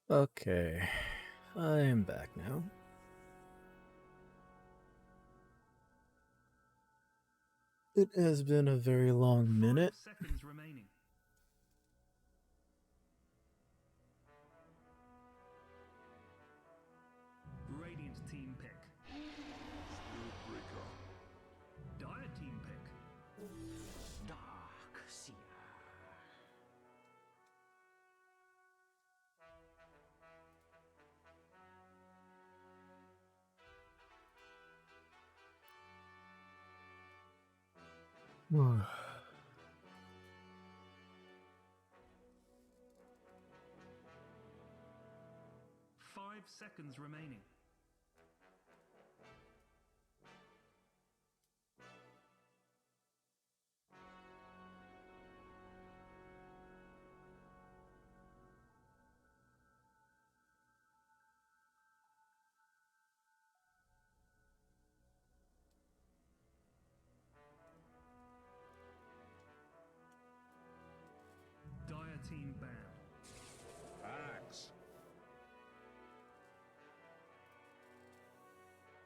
Okay, I am back now. It has been a very long minute. 5 seconds remaining. Radiant team pick. Breaker. Dire team pick. Dark Seer. Ugh. 5 seconds remaining. Dire team banned. Axe.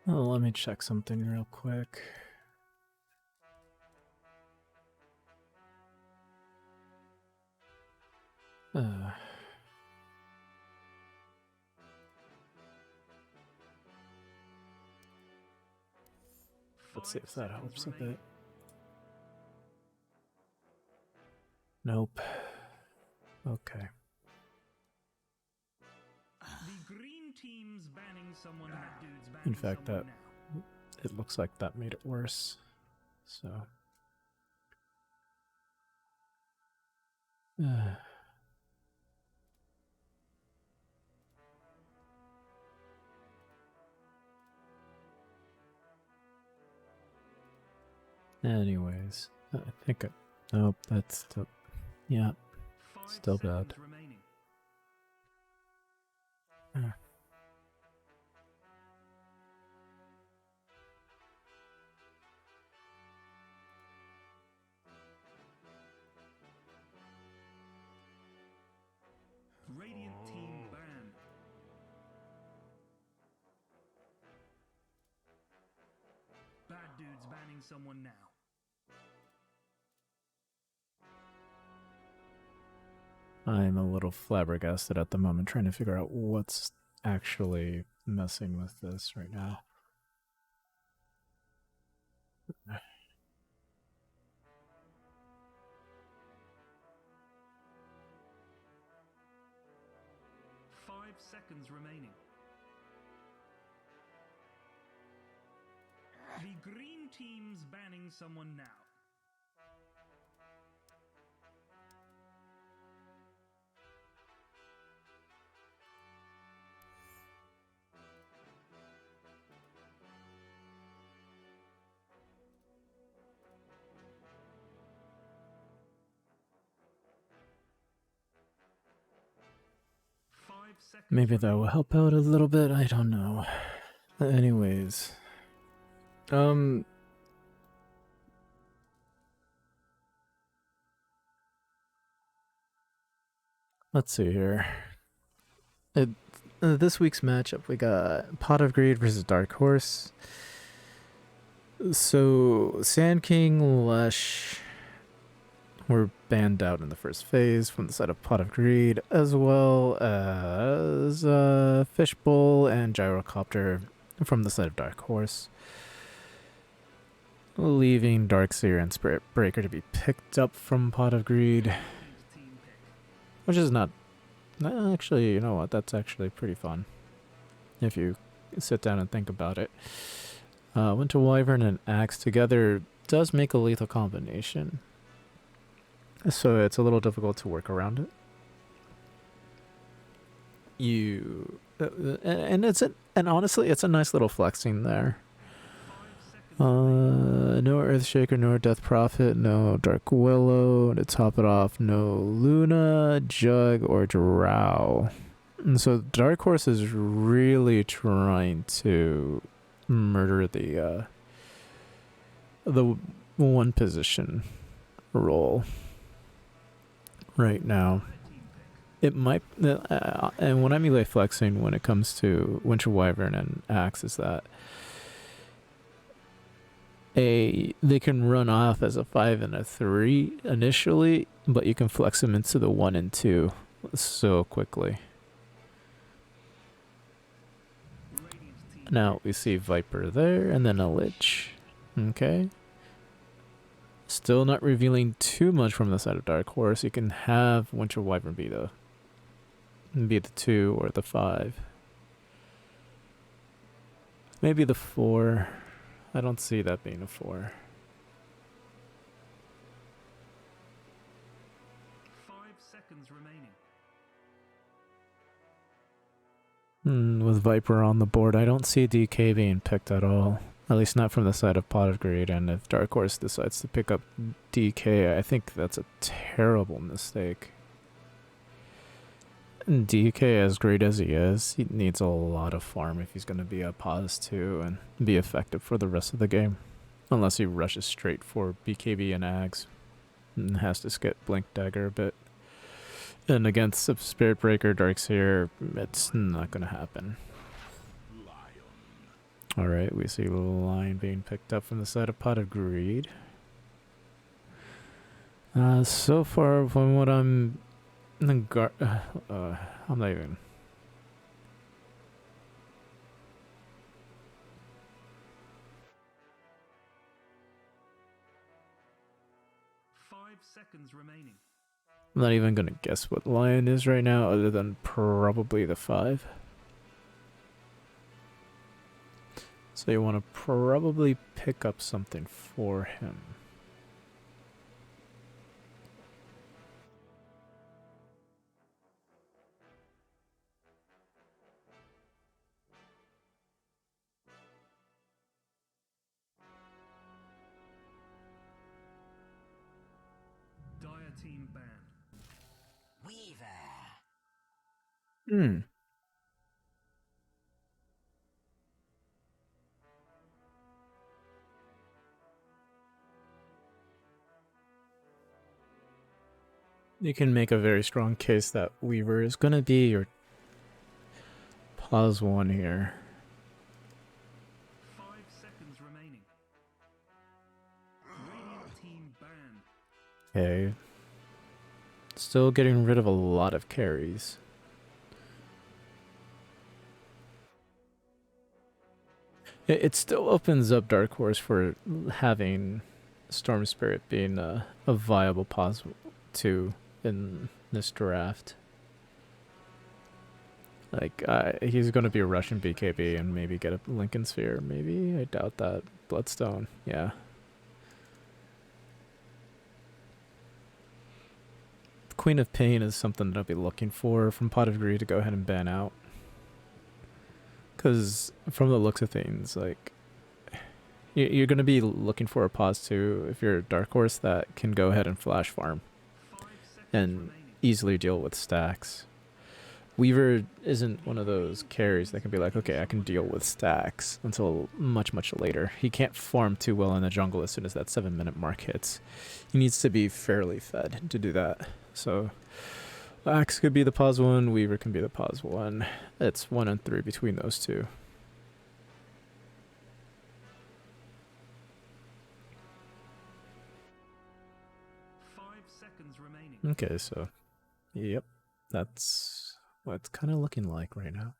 Oh, let me check something real quick. Let's see if that helps a bit. Nope. Okay. The green team's banning someone. That dude's banning In fact, someone that now. it looks like that made it worse. So. Anyways, I think nope, that's still, yeah, 5 still seconds bad. remaining. Radiant team banned. Bad dude's banning someone now. I'm a little flabbergasted at the moment, trying to figure out what's actually messing with this right now. 5 seconds remaining. The green team's banning someone now. Maybe that will help out a little bit, I don't know. Anyways. Let's see here. This week's matchup, we got Pot of Greed versus Dark Horse. So, Sand King, Lush were banned out in the first phase from the side of Pot of Greed, as well as Fishbowl and Gyrocopter from the side of Dark Horse, leaving Darkseer and Spirit Breaker to be picked up from Pot of Greed, which is not... Actually, you know what? That's actually pretty fun if you sit down and think about it. Winter Wyvern and Axe together does make a lethal combination, so it's a little difficult to work around it. And honestly, it's a nice little flexing there. No Earthshaker, no Death Prophet, no Dark Willow. To top it off, no Luna, Jug, or Drow. And so Dark Horse is really trying to murder the one position role right now. It might, and what I mean by flexing when it comes to Winter Wyvern and Axe is that they can run off as a 5 and a 3 initially, but you can flex them into the 1 and 2 so quickly. Now we see Viper there, and then a Lich. Okay. Still not revealing too much from the side of Dark Horse. You can have Winter Wyvern be the 2 or the 5. Maybe the 4. I don't see that being a 4. 5 seconds remaining. With Viper on the board, I don't see DK being picked at all. At least not from the side of Pot of Greed. And if Dark Horse decides to pick up DK, I think that's a terrible mistake. And DK, as great as he is, he needs a lot of farm if he's going to be a pause 2 and be effective for the rest of the game. Unless he rushes straight for BKB and Ags and has to skip Blink Dagger a bit. And against Spirit Breaker, Darkseer, it's not going to happen. Alright, we see Lion being picked up from the side of Pot of Greed. So far, from what I'm not even. 5 seconds remaining. I'm not even gonna guess what Lion is right now, other than probably the 5. So you want to probably pick up something for him. Dire team banned. Hmm. You can make a very strong case that Weaver is going to be your pause 1 here. 5 seconds remaining. Radiant team banned. Okay. Still getting rid of a lot of carries. It still opens up Dark Horse for having Storm Spirit being a viable pause 2 in this draft. Like, he's going to be rushing BKB and maybe get a Lincoln Sphere. Maybe? I doubt that. Bloodstone. Yeah. Queen of Pain is something that I'll be looking for from Pot of Greed to go ahead and ban out. Because from the looks of things, like, you're going to be looking for a pause 2 if you're a Dark Horse that can go ahead and flash farm 5 seconds and remaining. easily deal with stacks. Weaver isn't one of those carries that can be like, okay, I can deal with stacks until much, much later. He can't farm too well in the jungle as soon as that 7-minute mark hits. He needs to be fairly fed to do that. So Axe could be the pause 1, Weaver can be the pause 1. It's 1 and 3 between those two. Seconds remaining. Okay, so, yep, that's what it's kind of looking like right now.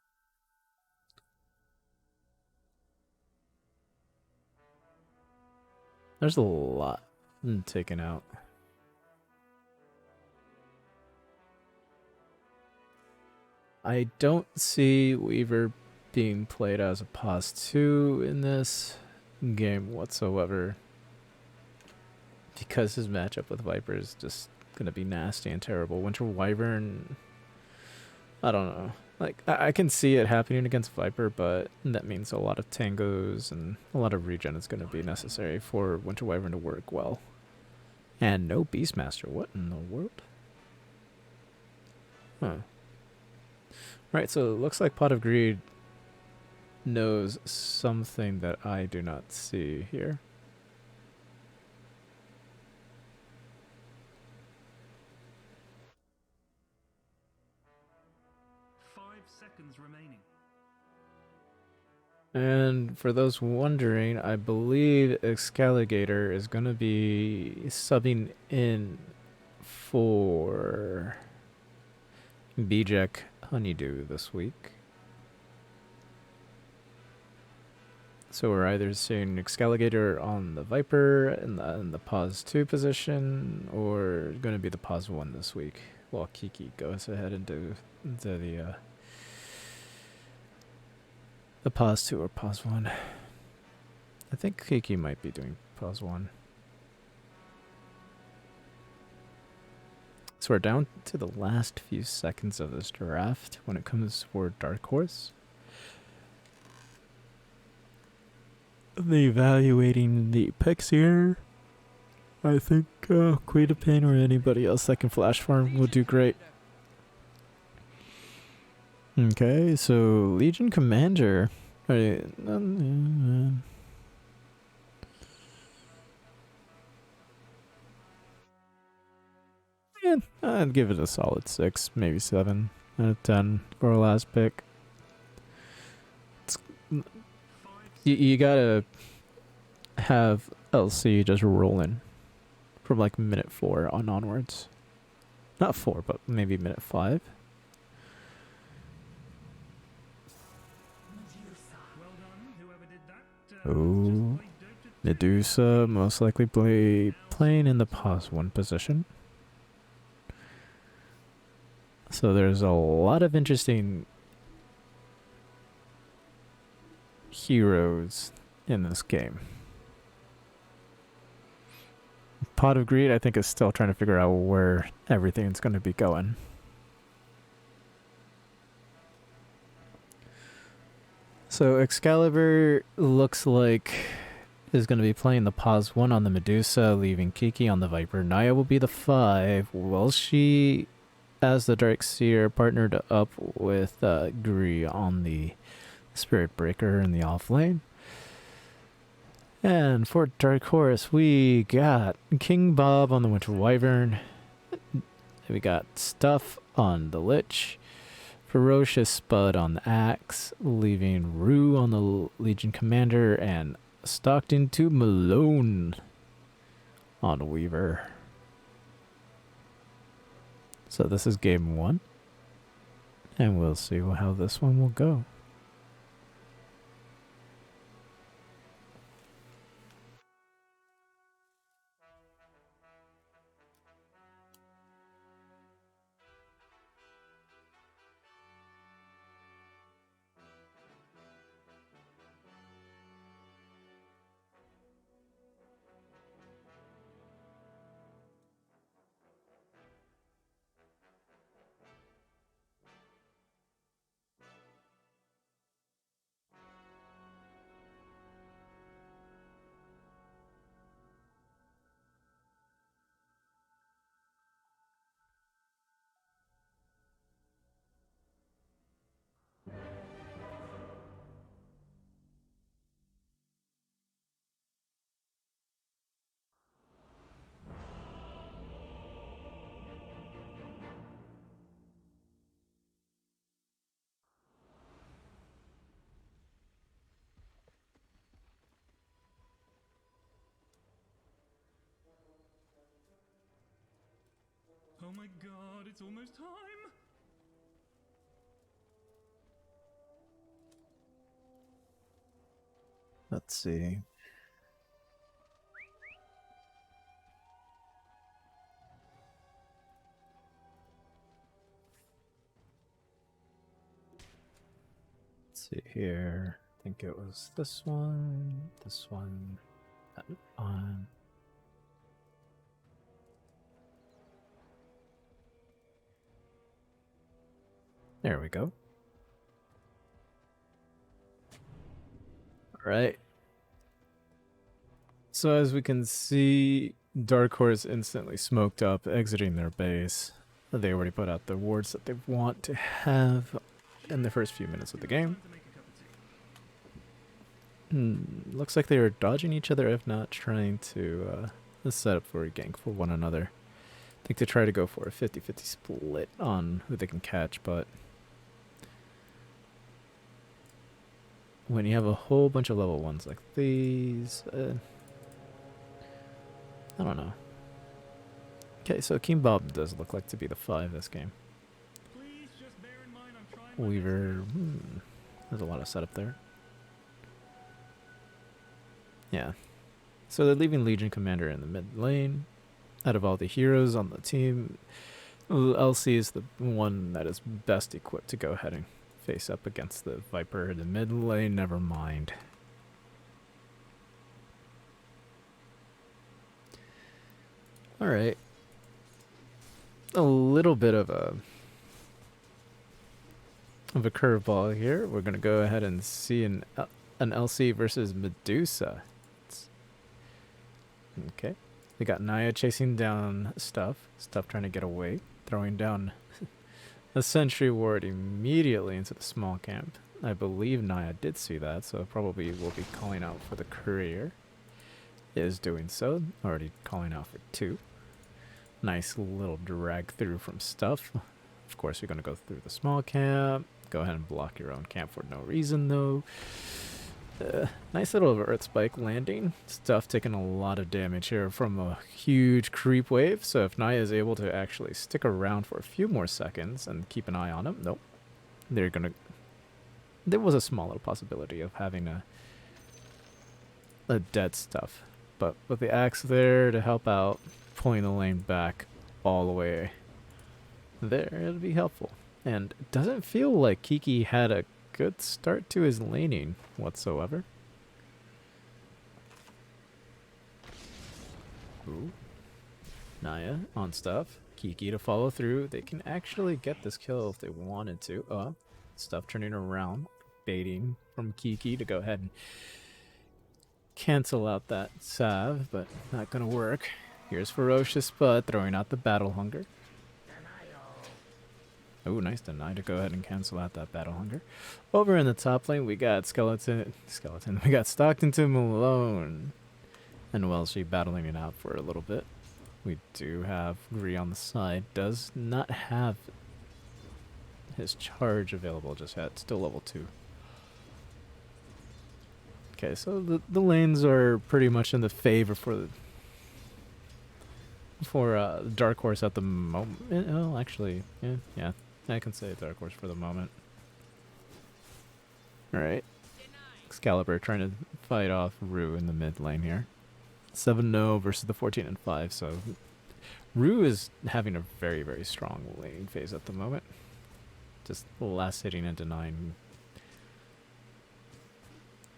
There's a lot taken out. I don't see Weaver being played as a pause 2 in this game whatsoever, because his matchup with Viper is just going to be nasty and terrible. Winter Wyvern, I don't know. Like, I can see it happening against Viper, but that means a lot of tangos and a lot of regen is going to be necessary for Winter Wyvern to work well. And no Beastmaster. What in the world? Huh. Right, so it looks like Pot of Greed knows something that I do not see here. seconds remaining. And for those wondering, I believe Excaligator is going to be subbing in for Bijek Honeydew this week. So we're either seeing Excaligator on the Viper in the pause 2 position, or going to be the pause 1 this week, while Kiki goes ahead into the pause 2 or pause 1. I think Kiki might be doing pause 1. So we're down to the last few seconds of this draft when it comes for Dark Horse. Evaluating the picks here, I think Queen of Pain or anybody else that can flash farm will do great. Okay, so Legion Commander. Yeah, I'd give it a solid 6, maybe 7 out of 10 for our last pick. You gotta have LC just rolling from like minute 4 on onwards. Not 4, but maybe minute 5. Well done, whoever did that. Oh, Just played Dota 2. Medusa most likely playing in the pause 1 position. So there's a lot of interesting heroes in this game. Pot of Greed, I think, is still trying to figure out where everything's going to be going. So Excalibur looks like is going to be playing the pause 1 on the Medusa, leaving Kiki on the Viper. Naya will be the 5. Will she, as the Dark Seer, partnered up with Gree on the Spirit Breaker in the off lane. And for Dark Horse, we got King Bob on the Winter Wyvern. We got Stuff on the Lich. Ferocious Spud on the Axe, leaving Rue on the Legion Commander, and Stockton to Malone on Weaver. So this is game 1, and we'll see how this one will go. Oh my god, it's almost time! Let's see. Let's see here. I think it was this one, that one. There we go. All right. So as we can see, Dark Horse instantly smoked up, exiting their base. They already put out the wards that they want to have in the first few minutes of the game. Time to make a cup of tea. Looks like they are dodging each other, if not trying to set up for a gank for one another. I think they try to go for a 50-50 split on who they can catch, but when you have a whole bunch of level 1s like these, I don't know. Okay, so King Bob does look like to be the 5 this game. Please just bear in mind I'm trying my Weaver, there's a lot of setup there. Yeah. So they're leaving Legion Commander in the mid lane. Out of all the heroes on the team, LC is the one that is best equipped to go ahead and face up against the Viper in the mid lane, never mind. Alright. A little bit of a curveball here. We're going to go ahead and see an LC versus Medusa. Okay. We got Naya chasing down Stuff trying to get away, throwing down a sentry ward immediately into the small camp. I believe Naya did see that, so probably will be calling out for the courier. Is doing so, already calling out for 2. Nice little drag through from Stuff. Of course, you're going to go through the small camp. Go ahead and block your own camp for no reason, though. Nice little Earth Spike landing. Stuff taking a lot of damage here from a huge creep wave. So if Naya is able to actually stick around for a few more seconds and keep an eye on him, nope. They're going to... There was a small little possibility of having a dead Stuff. But with the axe there to help out, pulling the lane back all the way there, it'll be helpful. And it doesn't feel like Kiki had a good start to his laning whatsoever. Ooh. Naya on Stuff. Kiki to follow through. They can actually get this kill if they wanted to. Stuff turning around. Baiting from Kiki to go ahead and cancel out that salve, but not gonna work. Here's Ferocious Spud throwing out the Battle Hunger. Oh, nice deny to go ahead and cancel out that Battle Hunger. Over in the top lane, we got Skeleton. We got Stockton to Malone. And Welshie battling it out for a little bit. We do have Gree on the side. Does not have his charge available just yet. Still level 2. Okay, so the lanes are pretty much in the favor for Dark Horse at the moment. Oh, actually, yeah. I can say Dark Horse for the moment. Alright. Excalibur trying to fight off Rue in the mid lane here. 7-0 versus the 14 and 5, so Rue is having a very, very strong laning phase at the moment. Just last hitting and denying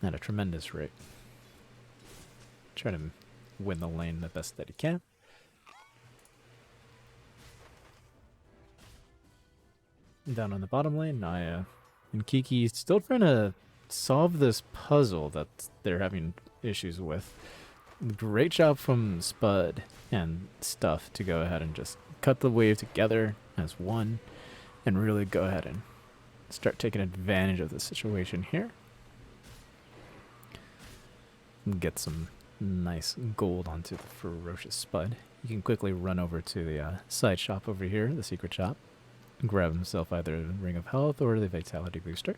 at a tremendous rate. Trying to win the lane the best that he can. Down on the bottom lane, Naya and Kiki still trying to solve this puzzle that they're having issues with. Great job from Spud and Stuff to go ahead and just cut the wave together as one and really go ahead and start taking advantage of the situation here. Get some nice gold onto the Ferocious Spud. You can quickly run over to the side shop over here, the secret shop. Grab himself either the Ring of Health or the Vitality Booster.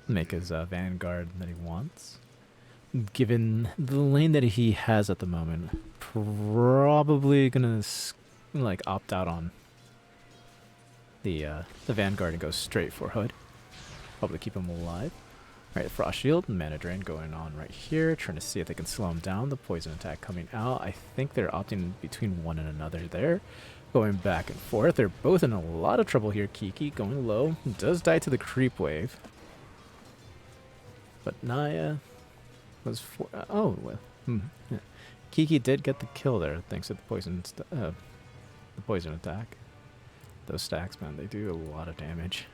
Make his Vanguard that he wants. Given the lane that he has at the moment, probably gonna like opt out on the Vanguard and go straight for Hood. Probably keep him alive. Alright, Frost Shield, Mana Drain going on right here. Trying to see if they can slow him down. The poison attack coming out. I think they're opting between one and another there. Going back and forth. They're both in a lot of trouble here. Kiki going low. Does die to the creep wave. But Naya was for... well. Yeah. Kiki did get the kill there thanks to the poison attack. Those stacks, man, they do a lot of damage.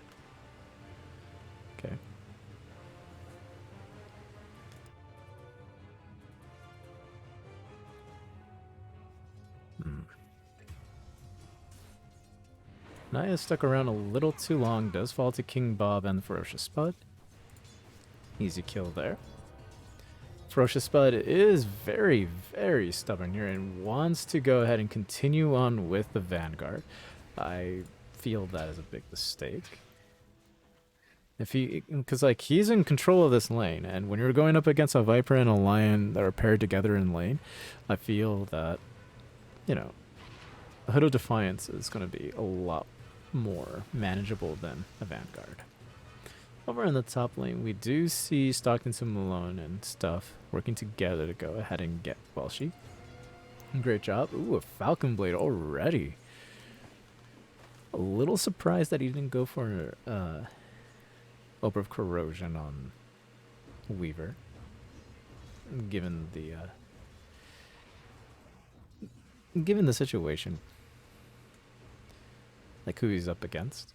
Okay. Naya stuck around a little too long, does fall to King Bob and the Ferocious Spud. Easy kill there. Ferocious Spud is very, very stubborn here and wants to go ahead and continue on with the Vanguard. I feel that is a big mistake. If he, because like he's in control of this lane, and when you're going up against a Viper and a Lion that are paired together in lane, I feel that, you know, a Hood of Defiance is going to be a lot more manageable than a Vanguard. Over in the top lane, we do see Stockton to Malone and stuff working together to go ahead and get Welshi. Great job. Ooh, a Falcon Blade already. A little surprised that he didn't go for Orb of Corrosion on Weaver, given the situation, like who he's up against.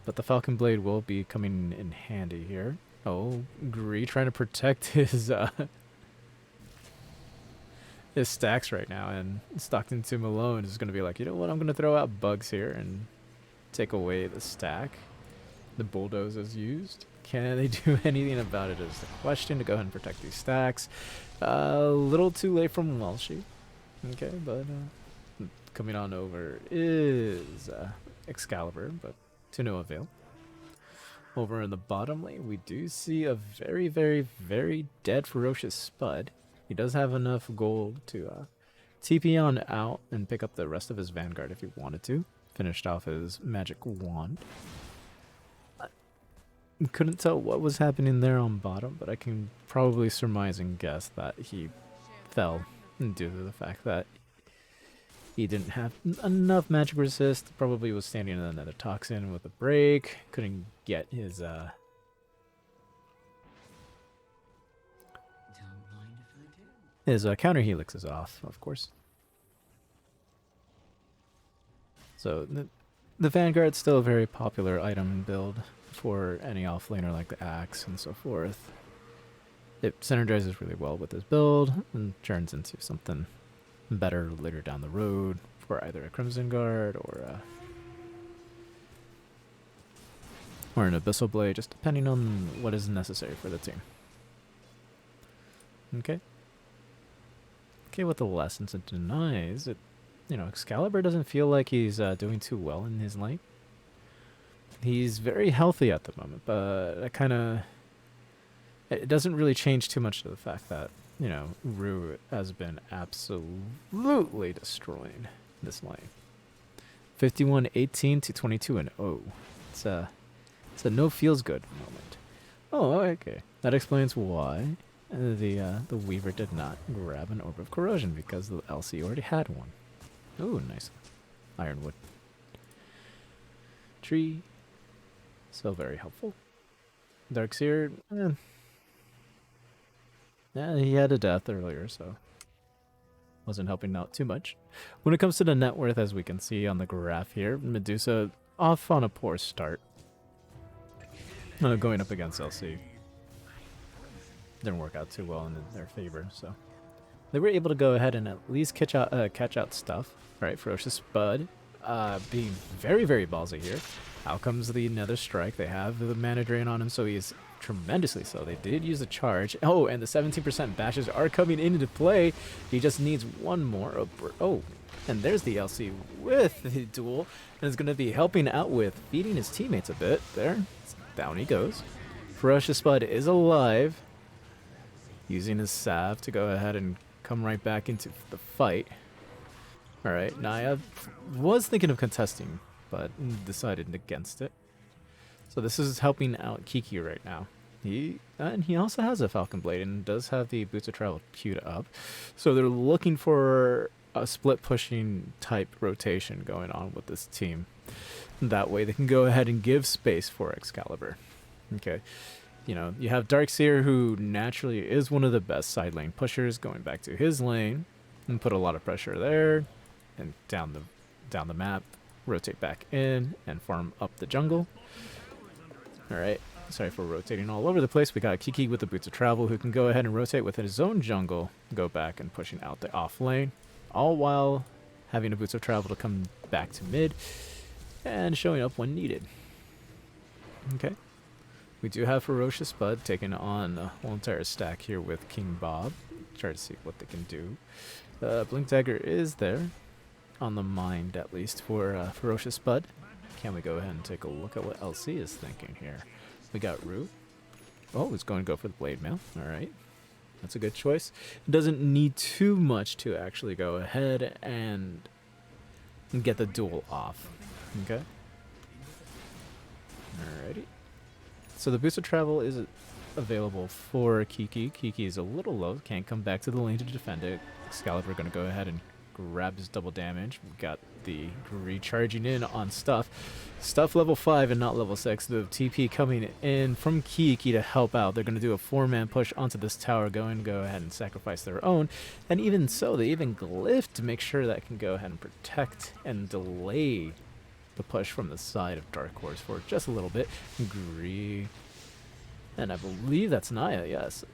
But the Falcon Blade will be coming in handy here. Oh, Gree trying to protect his stacks right now, and Stockton to Malone is going to be like, you know what, I'm going to throw out bugs here and take away the stack. The bulldoze is used. Can they do anything about it is the question, to go ahead and protect these stacks. A little too late from Welshi. Okay, but coming on over is Excalibur, but to no avail. Over in the bottom lane, we do see a very, very, very dead Ferocious Spud. He does have enough gold to TP on out and pick up the rest of his Vanguard if he wanted to. Finished off his magic wand. Couldn't tell what was happening there on bottom, but I can probably surmise and guess that he fell due to the fact that he didn't have enough magic resist. Probably was standing in another toxin with a break. Couldn't get his counter helix is off, of course. So the Vanguard's still a very popular item and build for any offlaner like the Axe and so forth. It synergizes really well with this build and turns into something better later down the road for either a Crimson Guard or an Abyssal Blade, just depending on what is necessary for the team. Okay. Okay, with the lessons it denies, it, you know, Excalibur doesn't feel like he's doing too well in his lane. He's very healthy at the moment, but it doesn't really change too much to the fact that, you know, Rue has been absolutely destroying this lane. 51-18 to 22-0. It's a no feels good moment. Oh, okay. That explains why the Weaver did not grab an Orb of Corrosion, because the LC already had one. Ooh, nice. Ironwood. Tree. Still very helpful. Darkseer, yeah, he had a death earlier, so wasn't helping out too much. When it comes to the net worth, as we can see on the graph here, Medusa off on a poor start. Going up against LC. Didn't work out too well in their favor, so they were able to go ahead and at least catch out stuff. Right, Ferocious Spud being very, very ballsy here. Out comes the Nether Strike. They have the mana drain on him, so he is tremendously so. They did use a charge. Oh, and the 17% bashes are coming into play. He just needs one more. Oh, and there's the LC with the duel, and is going to be helping out with feeding his teammates a bit. There, down he goes. Ferocious Spud is alive, using his salve to go ahead and come right back into the fight. Alright, Naya was thinking of contesting, but decided against it. So this is helping out Kiki right now. And he also has a Falcon Blade and does have the Boots of Travel queued up. So they're looking for a split pushing type rotation going on with this team. That way they can go ahead and give space for Excalibur. Okay. You know, you have Darkseer, who naturally is one of the best side lane pushers, going back to his lane and put a lot of pressure there and down the map, rotate back in and farm up the jungle. All right, sorry for rotating all over the place. We got Kiki with the Boots of Travel, who can go ahead and rotate within his own jungle, go back and pushing out the off lane, all while having a Boots of Travel to come back to mid and showing up when needed. Okay. We do have Ferocious Spud taking on the whole entire stack here with King Bob. Try to see what they can do. Blink Dagger is there, on the mind at least, for Ferocious Spud. can we go ahead and take a look at what LC is thinking here? We got Rue. Oh, he's going to go for the blade mail. All right. That's a good choice. It doesn't need too much to actually go ahead and get the duel off. Okay. Alrighty. So the boost of travel is available for Kiki. Kiki is a little low. Can't come back to the lane to defend it. Excalibur going to go ahead and grab his double damage. We got the recharging in on Stuff. Stuff level 5 and not level 6. The TP coming in from Kiki to help out. They're going to do a 4-man push onto this tower, going to go ahead and sacrifice their own. And even so, they even glyph to make sure that can go ahead and protect and delay the push from the side of Dark Horse for just a little bit. Gree. And I believe that's Naya, yes.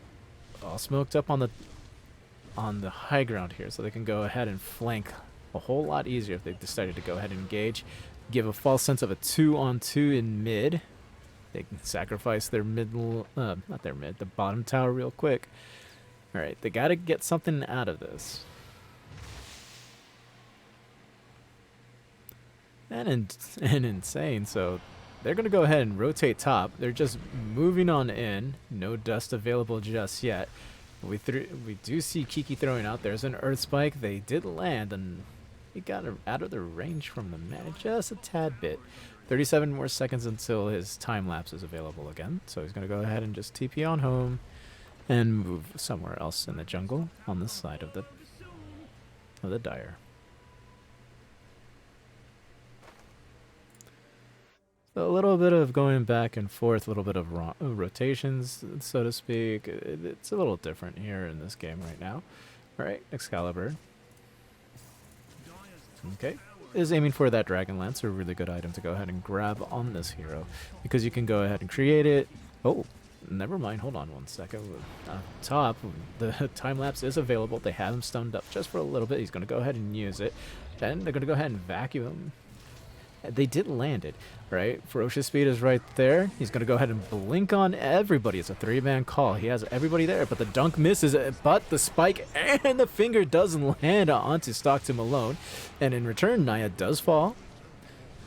All smoked up on the high ground here, so they can go ahead and flank a whole lot easier if they decided to go ahead and engage. Give a false sense of a 2-on-2 in mid. They can sacrifice their not their mid, the bottom tower real quick. Alright, they gotta get something out of this. And insane, so they're gonna go ahead and rotate top. They're just moving on in. No dust available just yet. We do see Kiki throwing out. There's an Earth Spike. They did land, and he got out of the range from the man just a tad bit. 37 more seconds until his time lapse is available again. So he's going to go ahead and just TP on home and move somewhere else in the jungle on this side of the Dire. So a little bit of going back and forth, a little bit of rotations, so to speak. It's a little different here in this game right now. All right, Excalibur. Okay, is aiming for that Dragon Lance, a really good item to go ahead and grab on this hero, because you can go ahead and create it. Oh, never mind, hold on one second. Top, the time lapse is available. They have him stunned up just for a little bit. He's going to go ahead and use it. Then they're going to go ahead and vacuum him. They did land it, right? Ferocious Speed is right there. He's going to go ahead and blink on everybody. It's a 3-man call. He has everybody there, but the dunk misses, but the spike and the finger doesn't land onto Stockton Malone. And in return, Naya does fall.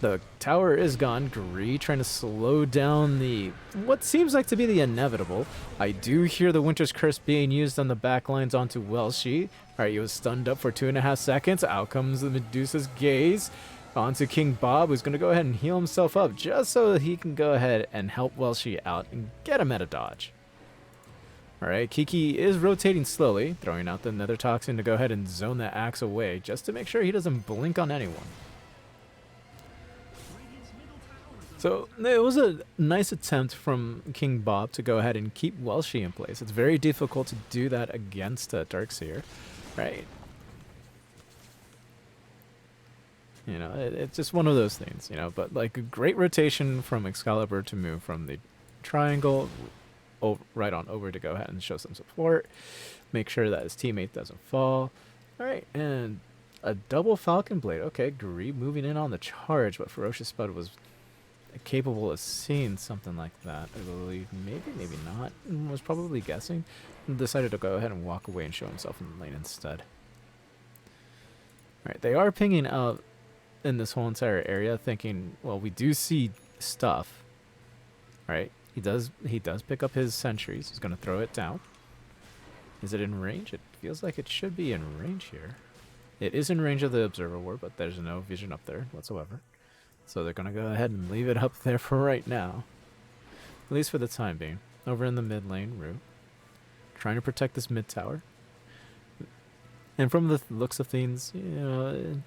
The tower is gone. Gree trying to slow down what seems like to be the inevitable. I do hear the Winter's Curse being used on the backlines onto Welshi. All right, he was stunned up for 2.5 seconds. Out comes the Medusa's Gaze. Onto King Bob, who's going to go ahead and heal himself up just so that he can go ahead and help Welshi out and get him at a dodge. Alright, Kiki is rotating slowly, throwing out the Nether Toxin to go ahead and zone that axe away just to make sure he doesn't blink on anyone. So it was a nice attempt from King Bob to go ahead and keep Welshi in place. It's very difficult to do that against Darkseer. Right. You know, it's just one of those things, you know, but like a great rotation from Excalibur to move from the triangle right on over to go ahead and show some support. Make sure that his teammate doesn't fall. All right, and a double Falcon Blade. Okay, Gree moving in on the charge, but Ferocious Spud was capable of seeing something like that, I believe. Maybe not. Was probably guessing. Decided to go ahead and walk away and show himself in the lane instead. All right, they are pinging out in this whole entire area, thinking, well, we do see stuff, right? He does pick up his sentries. He's going to throw it down. Is it in range? It feels like it should be in range here. It is in range of the Observer Ward, but there's no vision up there whatsoever. So they're going to go ahead and leave it up there for right now. At least for the time being. Over in the mid lane, Rue. Trying to protect this mid tower. And from the looks of things, you know,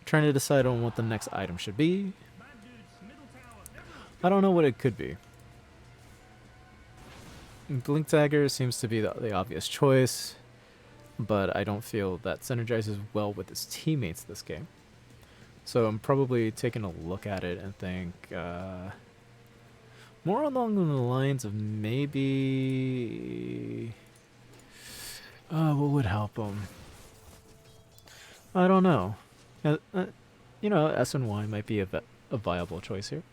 trying to decide on what the next item should be. I don't know what it could be. Blink Dagger seems to be the obvious choice, but I don't feel that synergizes well with his teammates this game. So I'm probably taking a look at it and think more along the lines of maybe what would help him? I don't know. You know, S and Y might be a viable choice here.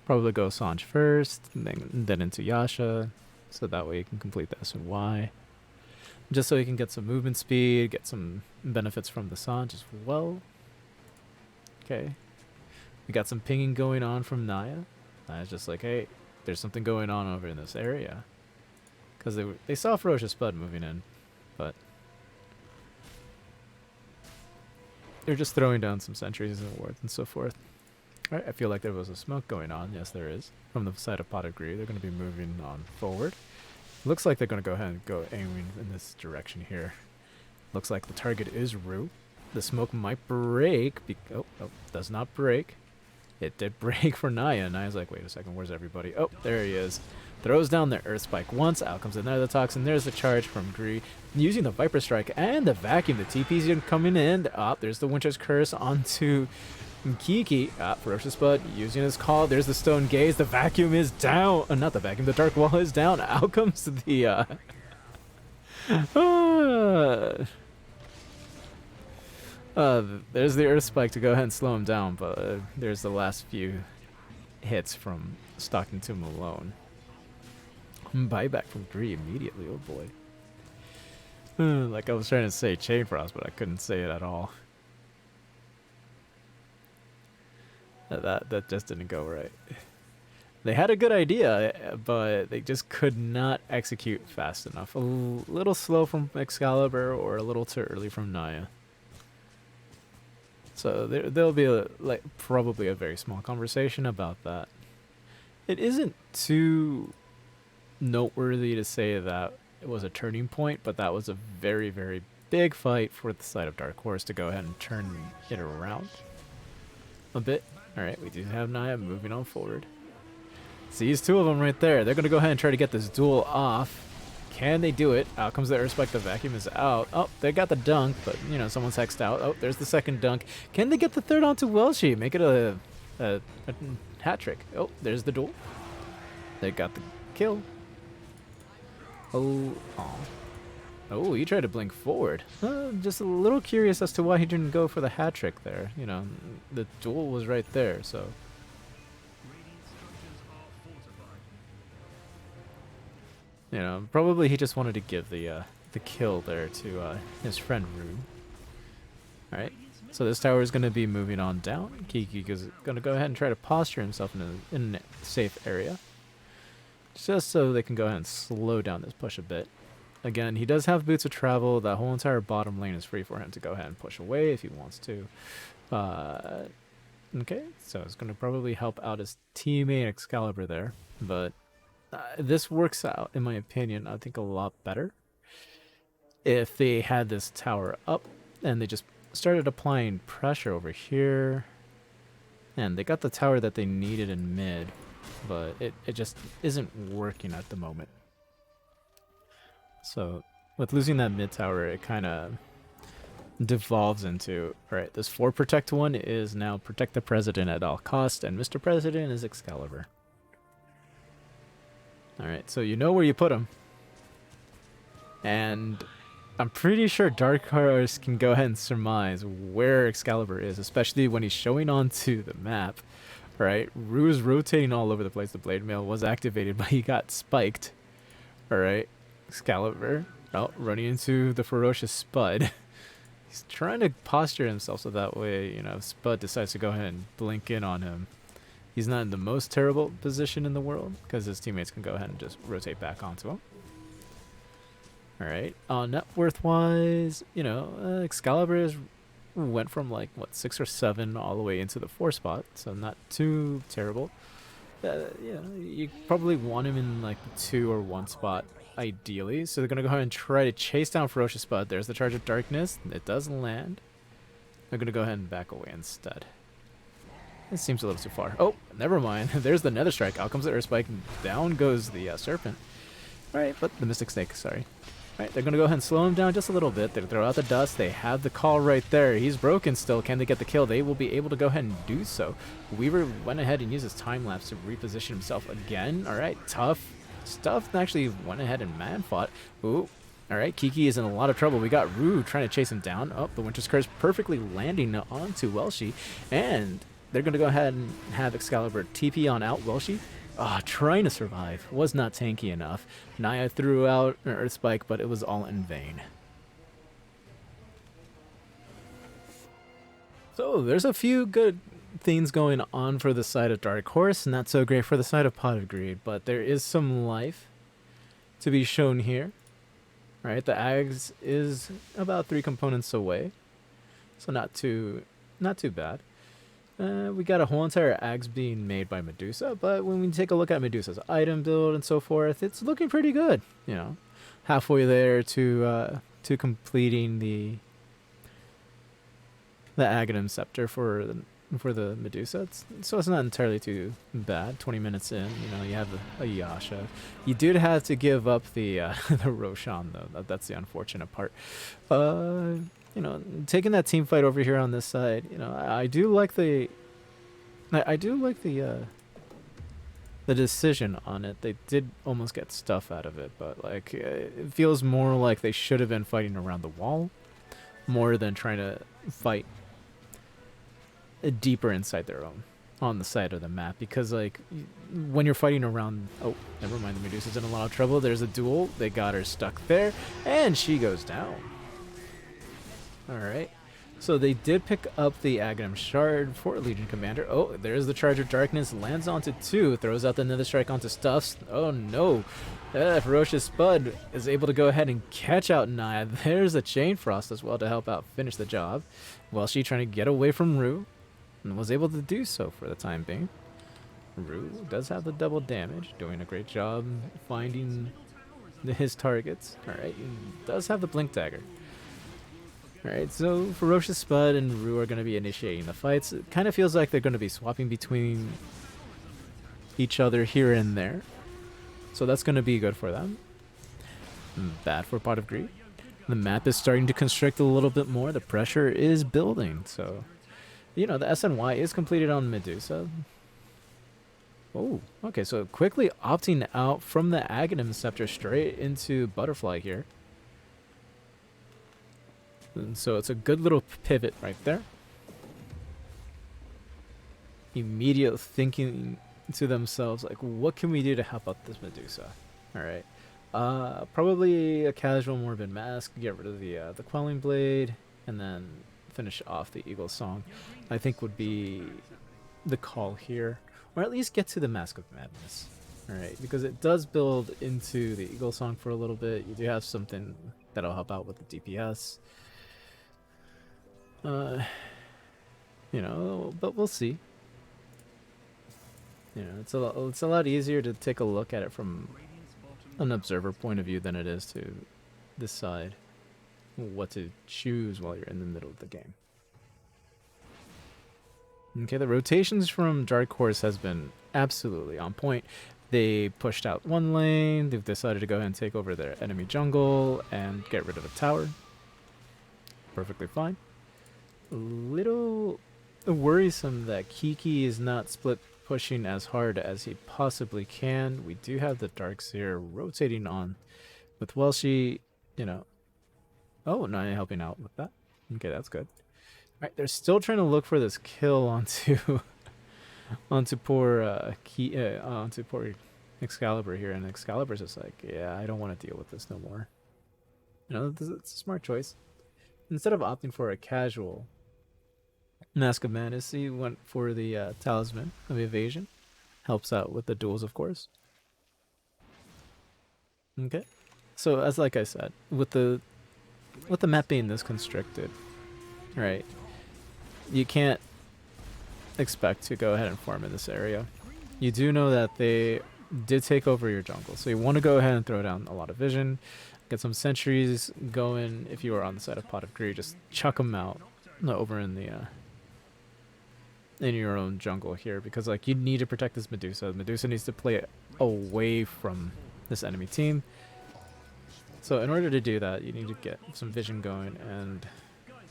Probably go Sanj first, and then into Yasha, so that way you can complete the S and Y. Just so you can get some movement speed, get some benefits from the Sanj as well. Okay. We got some pinging going on from Naya. Naya's just like, hey, there's something going on over in this area. Because they saw Ferocious Spud moving in, but they're just throwing down some sentries and wards and so forth. Alright, I feel like there was a smoke going on. Yes, there is. From the side of Pot of Greed. They're going to be moving on forward. Looks like they're going to go ahead and go aiming in this direction here. Looks like the target is Rue. The smoke might break. Oh, does not break. It did break for Naya. Naya's like, wait a second, where's everybody? Oh, there he is. Throws down the Earth Spike once. Out comes another Toxin. There's the charge from Gree. Using the Viper Strike and the Vacuum. The TP's coming in. There's the Winter's Curse onto Kiki. Ferocious Spud using his call. There's the Stone Gaze. The Vacuum is down. Not the Vacuum. The Dark Wall is down. Out comes the... there's the Earth Spike to go ahead and slow him down, but there's the last few hits from Stockton to Malone. Buyback from Gree immediately, oh boy. Like I was trying to say Chain Frost, but I couldn't say it at all. That just didn't go right. They had a good idea, but they just could not execute fast enough. A little slow from Excalibur or a little too early from Naya. So there'll be probably a very small conversation about that. It isn't too noteworthy to say that it was a turning point, but that was a very, very big fight for the side of Dark Horse to go ahead and turn it around a bit. Alright, we do have Naya moving on forward. Sees two of them right there. They're going to go ahead and try to get this duel off. Can they do it? Out comes the Earth Spike. The Vacuum is out. Oh, they got the dunk, but, you know, someone's hexed out. Oh, there's the second dunk. Can they get the third onto Welshi? Make it a hat trick. Oh, there's the duel. They got the kill. Oh, oh, he tried to blink forward. Just a little curious as to why he didn't go for the hat trick there. You know, the duel was right there, so... You know, probably he just wanted to give the kill there to his friend Rue. Alright, so this tower is going to be moving on down. Kiki is going to go ahead and try to posture himself in a safe area. Just so they can go ahead and slow down this push a bit. Again, he does have Boots of Travel. That whole entire bottom lane is free for him to go ahead and push away if he wants to. Okay, so it's going to probably help out his teammate Excalibur there, but... this works out, in my opinion, I think a lot better if they had this tower up and they just started applying pressure over here. And they got the tower that they needed in mid, but it just isn't working at the moment. So with losing that mid tower, it kind of devolves into, alright, this 4 protect one is now protect the President at all cost, and Mr. President is Excalibur. Alright, so you know where you put him. And I'm pretty sure Dark Horse can go ahead and surmise where Excalibur is, especially when he's showing onto the map. Alright, Rue's rotating all over the place. The Blade Mail was activated, but he got spiked. Alright, Excalibur, running into the Ferocious Spud. He's trying to posture himself so that way, you know, if Spud decides to go ahead and blink in on him, he's not in the most terrible position in the world, because his teammates can go ahead and just rotate back onto him. Alright, net worth-wise, you know, Excalibur went from, like, what, 6 or 7 all the way into the 4 spot, so not too terrible. You know, you probably want him in, like, the 2 or 1 spot, ideally. So they're going to go ahead and try to chase down Ferocious Spud. There's the Charge of Darkness. It does land. They're going to go ahead and back away instead. It seems a little too far. Oh, never mind. There's the Nether Strike. Out comes the Earth Spike. Down goes the Serpent. Alright, but the Mystic Snake, sorry. Alright, they're going to go ahead and slow him down just a little bit. They throw out the dust. They have the call right there. He's broken still. Can they get the kill? They will be able to go ahead and do so. Weaver went ahead and used his time-lapse to reposition himself again. Alright, tough stuff. Actually went ahead and man-fought. Ooh. Alright, Kiki is in a lot of trouble. We got Rue trying to chase him down. Oh, the Winter's Curse perfectly landing onto Welshi. And they're going to go ahead and have Excalibur TP on out Welshi. Trying to survive. Was not tanky enough. Naya threw out an Earth Spike, but it was all in vain. So there's a few good things going on for the side of Dark Horse, not so great for the side of Pot of Greed, but there is some life to be shown here. Right, the Ags is about 3 components away, so not too bad. We got a whole entire Ags being made by Medusa, but when we take a look at Medusa's item build and so forth, it's looking pretty good. You know, halfway there to completing the Aghanim Scepter for the Medusa. So it's not entirely too bad. 20 minutes in, you know, you have a Yasha. You did have to give up the the Roshan though. That's the unfortunate part. You know, taking that team fight over here on this side, you know, I do like the decision on it. They did almost get stuff out of it, but like it feels more like they should have been fighting around the wall more than trying to fight deeper inside their own on the side of the map, because like when you're fighting around, oh, never mind, the Medusa's in a lot of trouble. There's a duel. They got her stuck there and she goes down. All right, so they did pick up the Aghanim Shard for Legion Commander. Oh, there's the Charge of Darkness, lands onto 2, throws out the Nether Strike onto Stuffs. Oh no, Ferocious Spud is able to go ahead and catch out Naya. There's a Chain Frost as well to help out finish the job, while she trying to get away from Rue, and was able to do so for the time being. Rue does have the double damage, doing a great job finding his targets. All right, he does have the Blink Dagger. Alright, so Ferocious Spud and Rue are going to be initiating the fights. It kind of feels like they're going to be swapping between each other here and there. So that's going to be good for them. Bad for Pot of Greed. The map is starting to constrict a little bit more. The pressure is building. So, you know, the SNY is completed on Medusa. Oh, okay, so quickly opting out from the Aghanim Scepter straight into Butterfly here. And so it's a good little pivot right there. Immediate thinking to themselves, like, what can we do to help out this Medusa? All right. Probably a casual Morbid Mask, get rid of the Quelling Blade, and then finish off the Eagle Song, I think would be the call here. Or at least get to the Mask of Madness. All right, because it does build into the Eagle Song for a little bit. You do have something that'll help out with the DPS. You know, but we'll see. You know, it's a lot easier to take a look at it from an observer point of view than it is to decide what to choose while you're in the middle of the game. Okay, the rotations from Dark Horse has been absolutely on point. They pushed out one lane. They've decided to go ahead and take over their enemy jungle and get rid of a tower. Perfectly fine. A little worrisome that Kiki is not split pushing as hard as he possibly can. We do have the Darkseer rotating on with Welshi, you know. Oh, not helping out with that. Okay, that's good. All right, they're still trying to look for this kill onto onto poor Excalibur here, and Excalibur's just like, yeah, I don't want to deal with this no more. You know, it's a smart choice. Instead of opting for a casual Mask of Madness, he went for the Talisman of Evasion. Helps out with the duels, of course. Okay, so as like I said, with the map being this constricted, right? You can't expect to go ahead and farm in this area. You do know that they did take over your jungle, so you want to go ahead and throw down a lot of vision, get some sentries going. If you are on the side of Pot of Greed, just chuck them out over in the in your own jungle here, because like you need to protect this Medusa. Medusa needs to play away from this enemy team. So in order to do that, you need to get some vision going, and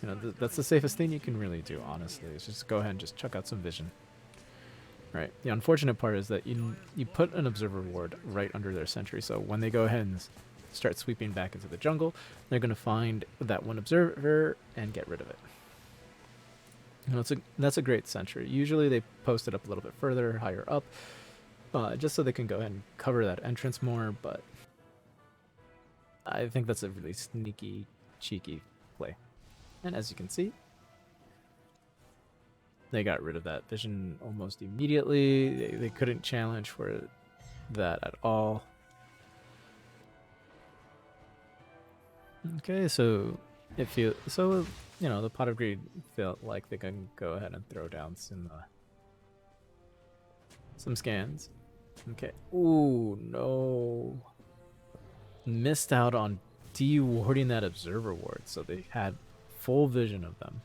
you know that's the safest thing you can really do, honestly, is just go ahead and just chuck out some vision. Right. The unfortunate part is that you put an observer ward right under their sentry, so when they go ahead and start sweeping back into the jungle, they're going to find that one observer and get rid of it. You know, that's a great sentry. Usually they post it up a little bit further, higher up, just so they can go ahead and cover that entrance more, but I think that's a really sneaky, cheeky play. And as you can see, They got rid of that vision almost immediately. They couldn't challenge for that at all. Okay, so you know, the Pot of Greed felt like they can go ahead and throw down some scans. Okay. Ooh, no. Missed out on dewarding that observer ward, so they had full vision of them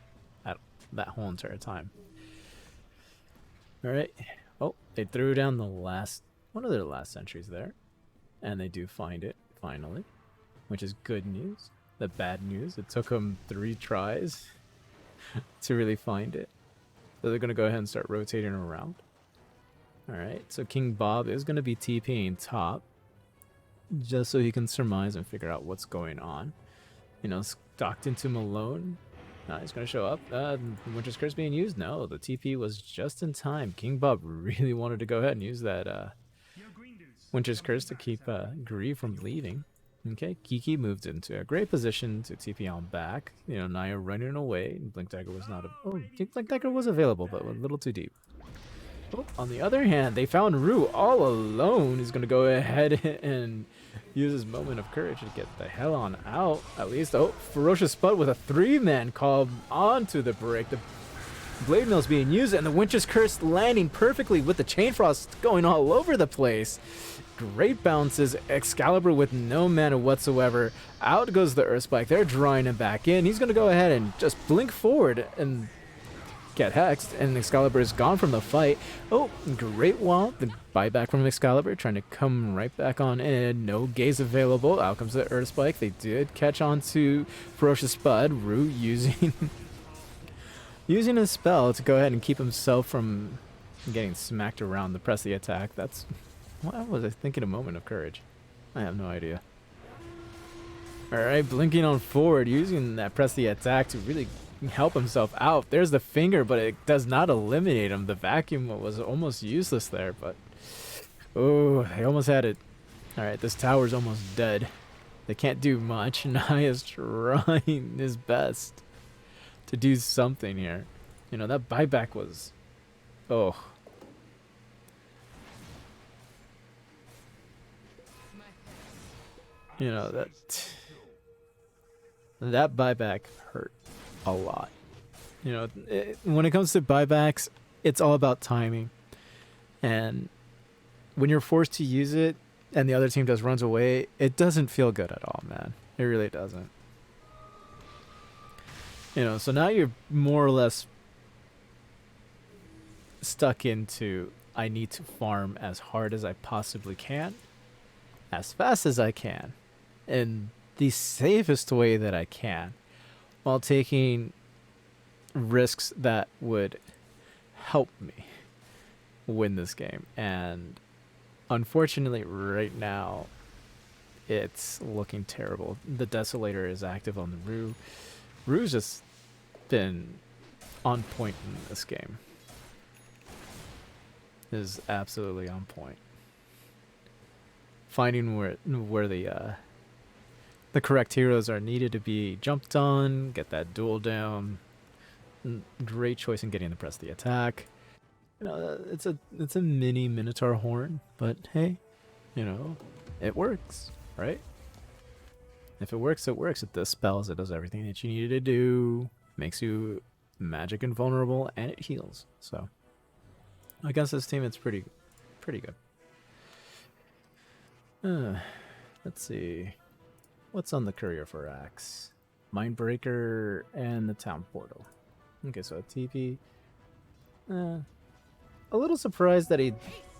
at that whole entire time. All right. Oh, they threw down one of their last sentries there, and they do find it finally, which is good news. The bad news, it took them 3 tries to really find it. So they're gonna go ahead and start rotating around. All right. So King Bob is gonna be TPing top, just so he can surmise and figure out what's going on. You know, stalked into Malone. He's going to show up. Winter's Curse being used? No, the TP was just in time. King Bob really wanted to go ahead and use that Winter's Curse to keep Grieve from leaving. Okay, Kiki moved into a great position to TP on back. You know, Naya running away. Blink Dagger was not Blink Dagger was available, but a little too deep. Oh, on the other hand, they found Rue all alone. He's going to go ahead and use his moment of courage to get the hell on out, at least. Oh, Ferocious Spud with a 3-man call onto the break. The Blade Mill's being used, and the Winter's Curse landing perfectly with the Chain Frost going all over the place. Great bounces. Excalibur with no mana whatsoever. Out goes the Earth Spike. They're drawing him back in. He's going to go ahead and just blink forward and get hexed, and Excalibur is gone from the fight. Oh, great wall. The buyback from Excalibur, trying to come right back on in. No gaze available. Out comes the Earth Spike. They did catch on to Ferocious Spud. Rue using using a spell to go ahead and keep himself from getting smacked around the press the attack. That's what was I thinking? A moment of courage. I have no idea. Alright, blinking on forward, using that press the attack to really help himself out. There's the finger, but it does not eliminate him. The vacuum was almost useless there, but oh, they almost had it. Alright, this tower's almost dead. They can't do much. Naya's trying his best to do something here. You know, that buyback was... Oh. You know, that buyback hurt a lot. You know, when it comes to buybacks, it's all about timing. And when you're forced to use it and the other team just runs away, it doesn't feel good at all, man. It really doesn't. You know, so now you're more or less stuck into, I need to farm as hard as I possibly can, as fast as I can, in the safest way that I can, while taking risks that would help me win this game. And unfortunately, right now, it's looking terrible. The Desolator is active on the Rue. Rue's just been on point in this game. Is absolutely on point. Finding where the correct heroes are needed to be jumped on, get that duel down. Great choice in getting the press the attack. You know, it's a mini Minotaur horn, but hey, you know, it works, right? If it works, it works. It does spells, it does everything that you needed to do, makes you magic invulnerable, and it heals. So against this team, it's pretty good. Let's see. What's on the courier for Axe? Mindbreaker and the Town Portal. Okay, so a TP. A little surprised that he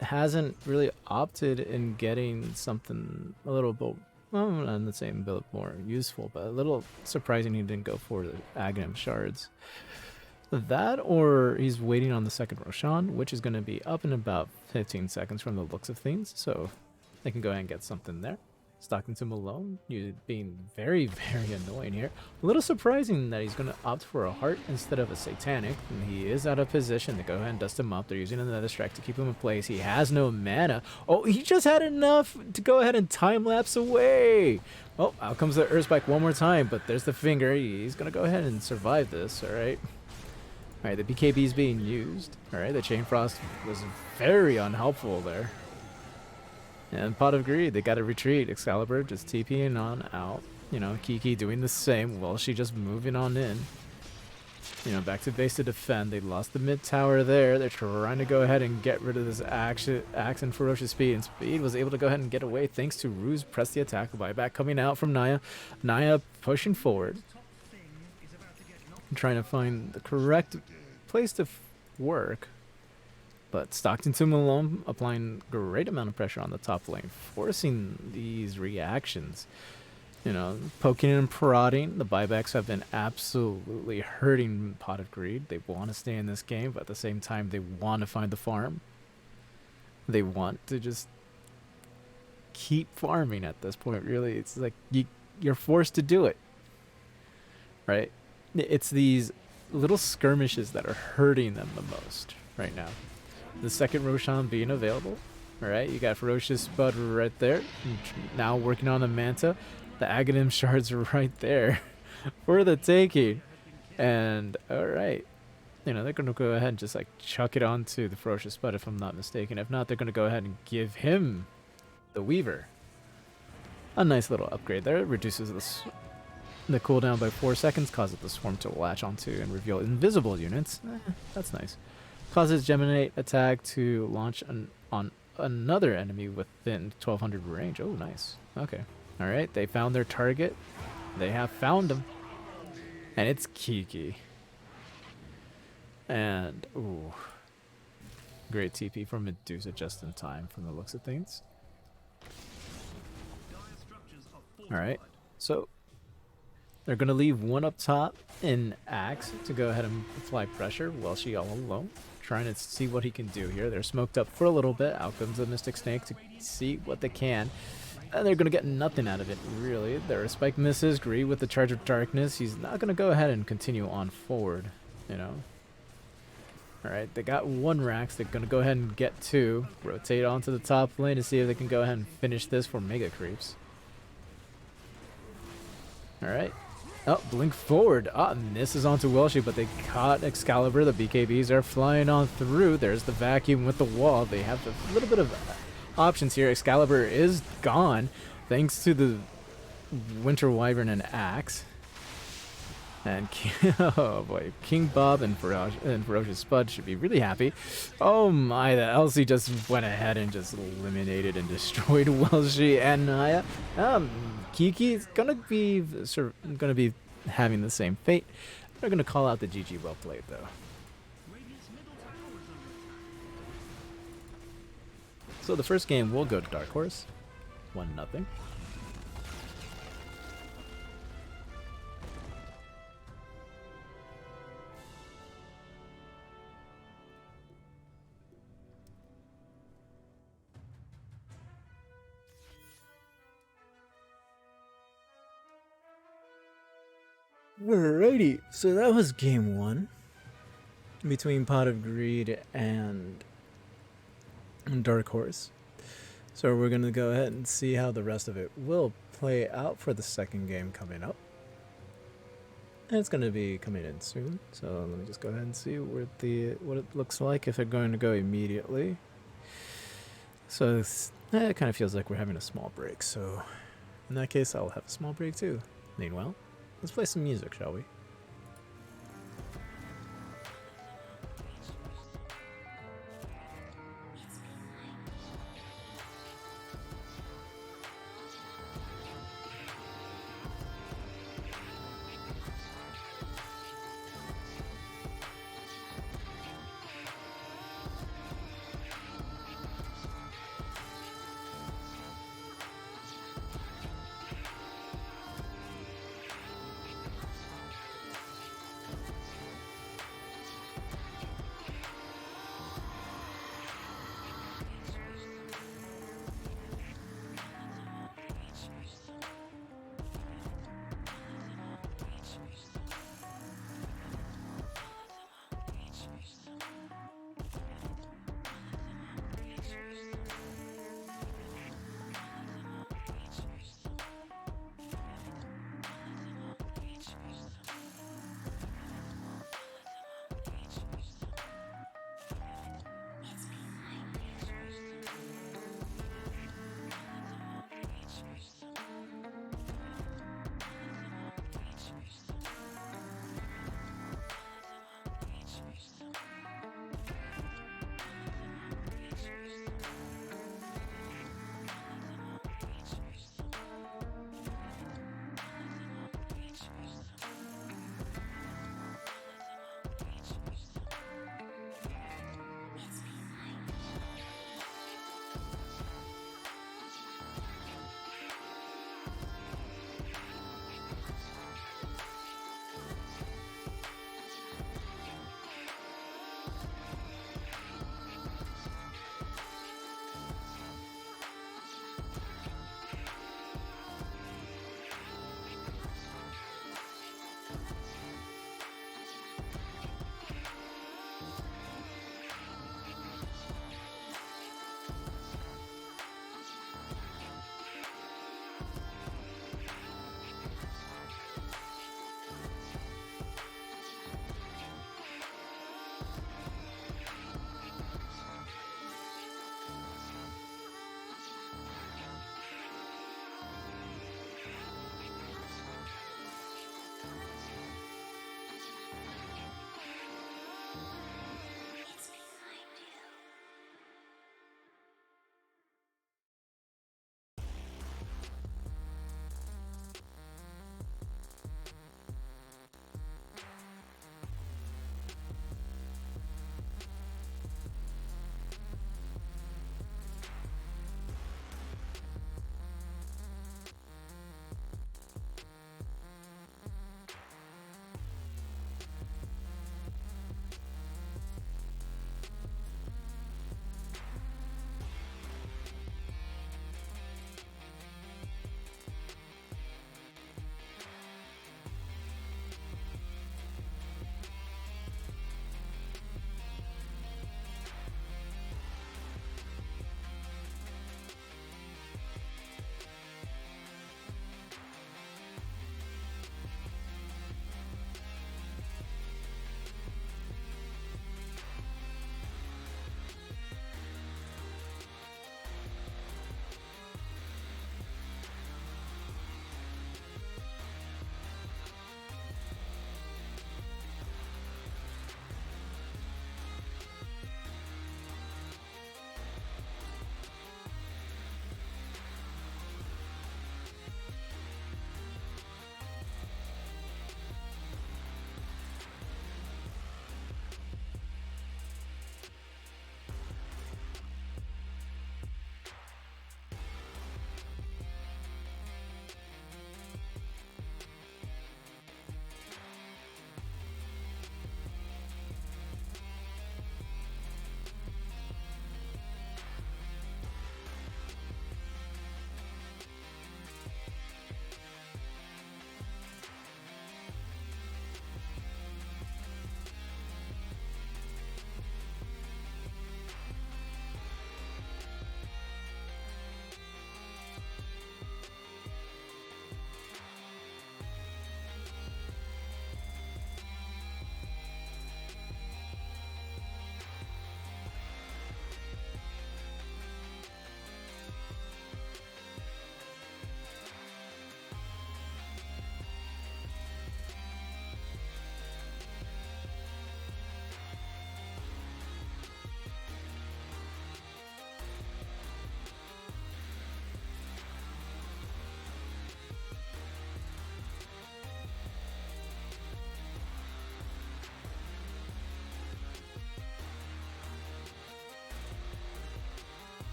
hasn't really opted in getting something a little bit, well, not the same, but more useful, but a little surprising he didn't go for the Aghanim Shards. That, or he's waiting on the second Roshan, which is going to be up in about 15 seconds from the looks of things, so they can go ahead and get something there. Stockton to Malone, you being very, very annoying here. A little surprising that he's going to opt for a heart instead of a satanic. And he is out of position to go ahead and dust him up. They're using another strike to keep him in place. He has no mana. Oh, he just had enough to go ahead and time lapse away. Oh, out comes the Earthspike one more time, but there's the finger. He's going to go ahead and survive this, all right? Alright, the BKB is being used. Alright, the Chain Frost was very unhelpful there. And Pot of Greed, they gotta retreat. Excalibur just TPing on out. You know, Kiki doing the same. Well, she just moving on in. You know, back to base to defend. They lost the mid tower there. They're trying to go ahead and get rid of this axe and Ferocious Speed. And Speed was able to go ahead and get away thanks to Ruse press the attack. Buyback coming out from Naya. Naya pushing forward. Trying to find the correct place to work. But Stockton to Malone applying great amount of pressure on the top lane, forcing these reactions. You know, poking and prodding. The buybacks have been absolutely hurting Pot of Greed. They want to stay in this game, but at the same time, they want to find the farm. They want to just keep farming at this point, really. It's like you're forced to do it, right? It's these little skirmishes that are hurting them the most right now. The second Roshan being available. Alright, you got Ferocious Spud right there. Now working on the Manta. The Aghanim shards are right there for the taking. And, alright. You know, they're going to go ahead and just like chuck it onto the Ferocious Spud if I'm not mistaken. If not, they're going to go ahead and give him the Weaver. A nice little upgrade there. It reduces the cooldown by 4 seconds. Causes the Swarm to latch onto and reveal invisible units. That's nice. Causes Geminate attack to launch on another enemy within 1200 range. Oh, nice. Okay. Alright, they found their target. They have found him. And it's Kiki. And, ooh. Great TP from Medusa just in time from the looks of things. Alright, so they're going to leave one up top in Axe to go ahead and apply pressure while she all alone. Trying to see what he can do here. They're smoked up for a little bit. Out comes the Mystic Snake to see what they can. And they're going to get nothing out of it, really. Their Spike misses. Greed with the Charge of Darkness. He's not going to go ahead and continue on forward, you know. Alright, they got one Rax. They're going to go ahead and get two. Rotate onto the top lane to see if they can go ahead and finish this for Mega Creeps. Alright. Oh, blink forward. Ah, misses onto Welshi, but they caught Excalibur. The BKBs are flying on through. There's the vacuum with the wall. They have a little bit of options here. Excalibur is gone thanks to the Winter Wyvern and Axe. And oh boy, King Bob and Ferocious Spud should be really happy. Oh my, the Elsie just went ahead and just eliminated and destroyed Welshi and Naya. Kiki's gonna be having the same fate. They're gonna call out the GG well played though. So the first game will go to Dark Horse, 1-0. Alrighty, so that was game one between Pot of Greed and Dark Horse. So we're going to go ahead and see how the rest of it will play out for the second game coming up. And it's going to be coming in soon, so let me just go ahead and see what it looks like if they're going to go immediately. So it kind of feels like we're having a small break, so in that case I'll have a small break too. Meanwhile, let's play some music, shall we?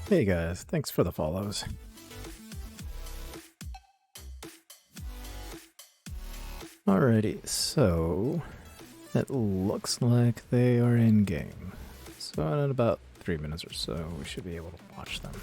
Hey guys, thanks for the follows. Alrighty, so it looks like they are in game. So in about 3 minutes or so, we should be able to watch them.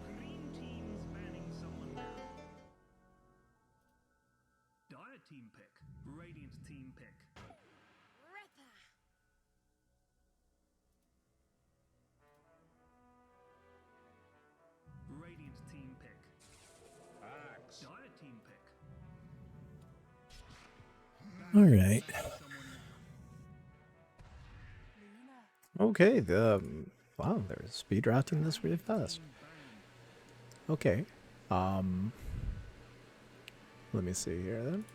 Green team's banning someone now. Dire team pick. Radiant team pick. Ripper. Radiant team pick. Axe. Dire team pick. Alright. Someone now. Luna. Okay, wow, they're speed routing this really fast. Team banned. Okay. Let me see here then.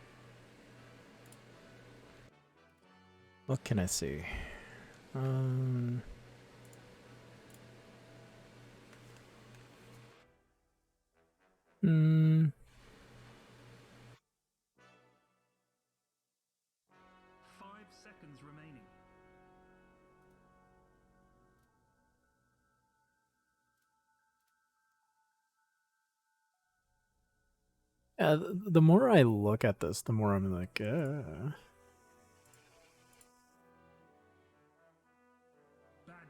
What can I see? Hmm. 5 seconds remaining. Yeah, the more I look at this, the more I'm like, Bad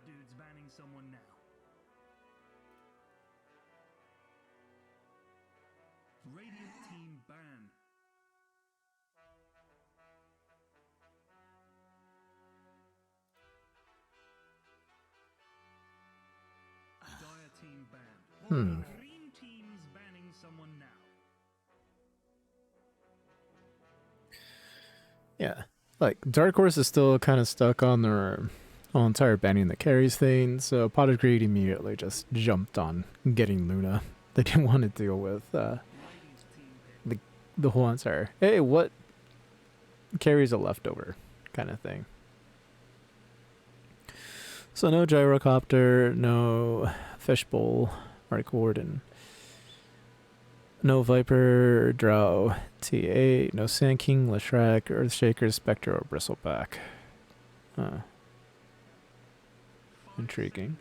dudes banning someone now. Radiant team banned. Dire team banned. Green team's banning someone now. yeah. Like, Dark Horse is still kind of stuck on their whole entire banning the carries thing, so Pot of Greed immediately just jumped on getting Luna. They didn't want to deal with Radiant team pick. the whole entire, hey, what carries a leftover kind of thing. So no Gyrocopter, no Fishbowl, Arc Warden, no Viper, Drow, TA, no Sand King, Leshrac, Earthshaker, Spectre, or Bristleback. Huh. 5 Intriguing. seconds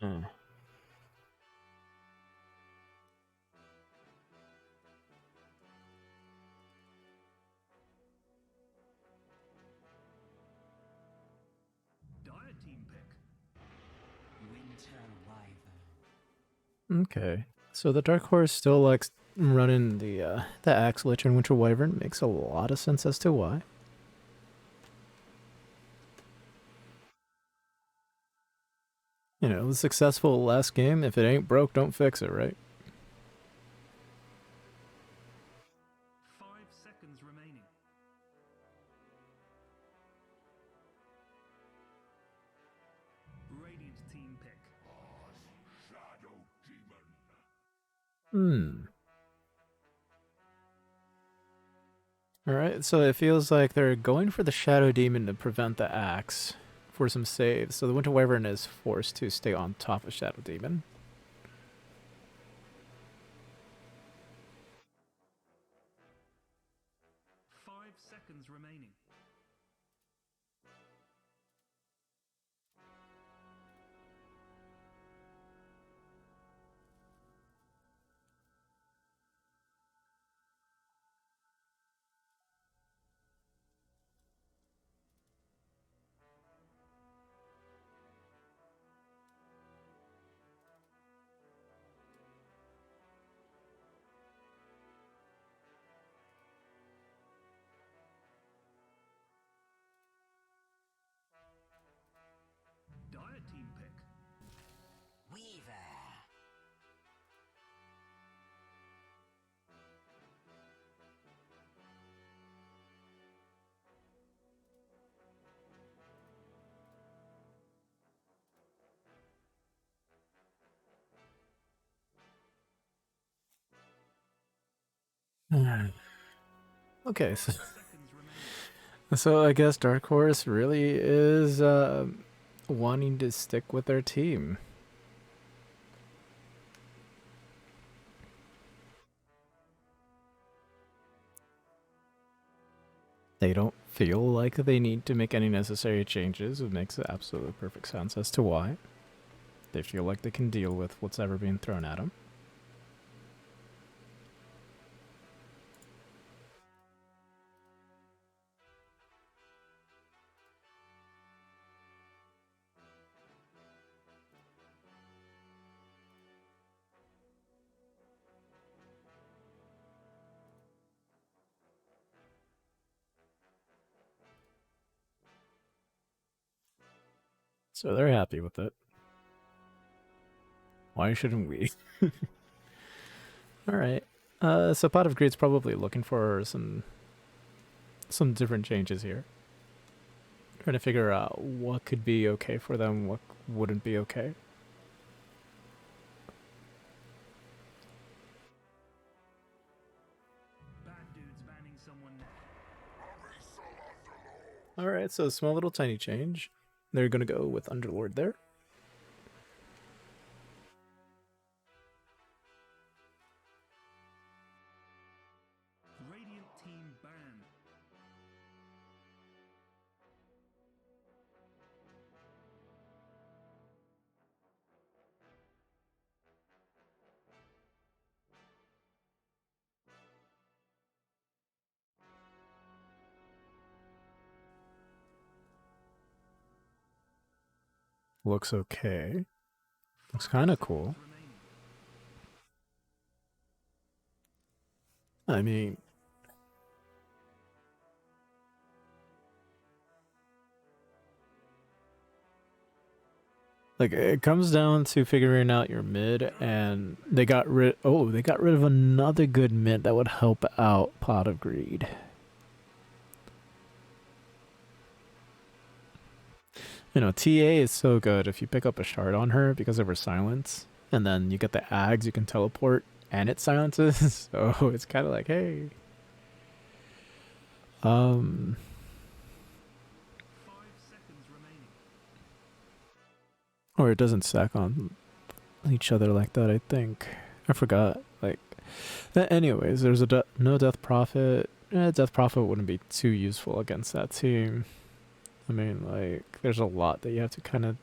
remaining. Huh. Dire team pick. Winter Wyvern. Okay. So the Dark Horse still likes running the Axe Lich and Winter Wyvern. Makes a lot of sense as to why. You know, it was successful last game. If it ain't broke, don't fix it, right? 5 seconds remaining. Radiant team pick. Shadow Demon. Hmm. Alright, so it feels like they're going for the Shadow Demon to prevent the Axe for some saves. So the Winter Wyvern is forced to stay on top of Shadow Demon. 5 seconds remaining. Dire team pick. Weaver. Okay, so, 5 seconds remaining. so I guess Dark Horse really is wanting to stick with their team. They don't feel like they need to make any necessary changes. It makes absolutely perfect sense as to why. They feel like they can deal with what's ever being thrown at them. So they're happy with it. Why shouldn't we? Alright. So Pot of Greed's probably looking for some different changes here. Trying to figure out what could be okay for them, what wouldn't be okay. Bad dudes banning someone now. Alright, so a small little tiny change. They're gonna go with Underlord there. Radiant team banned. Looks okay. Looks 5 kind of seconds cool. remaining. I mean, like it comes down to figuring out your mid, and they got rid. Oh, they got rid of another good mid that would help out Pot of Greed. You know, TA is so good if you pick up a shard on her because of her silence, and then you get the Ags, you can teleport, and it silences. So it's kind of like, hey. 5 seconds remaining. Or it doesn't stack on each other like that, I think. I forgot. Like, anyways, there's a no Death Prophet. Death Prophet wouldn't be too useful against that team. I mean, like, there's a lot that you have to kind of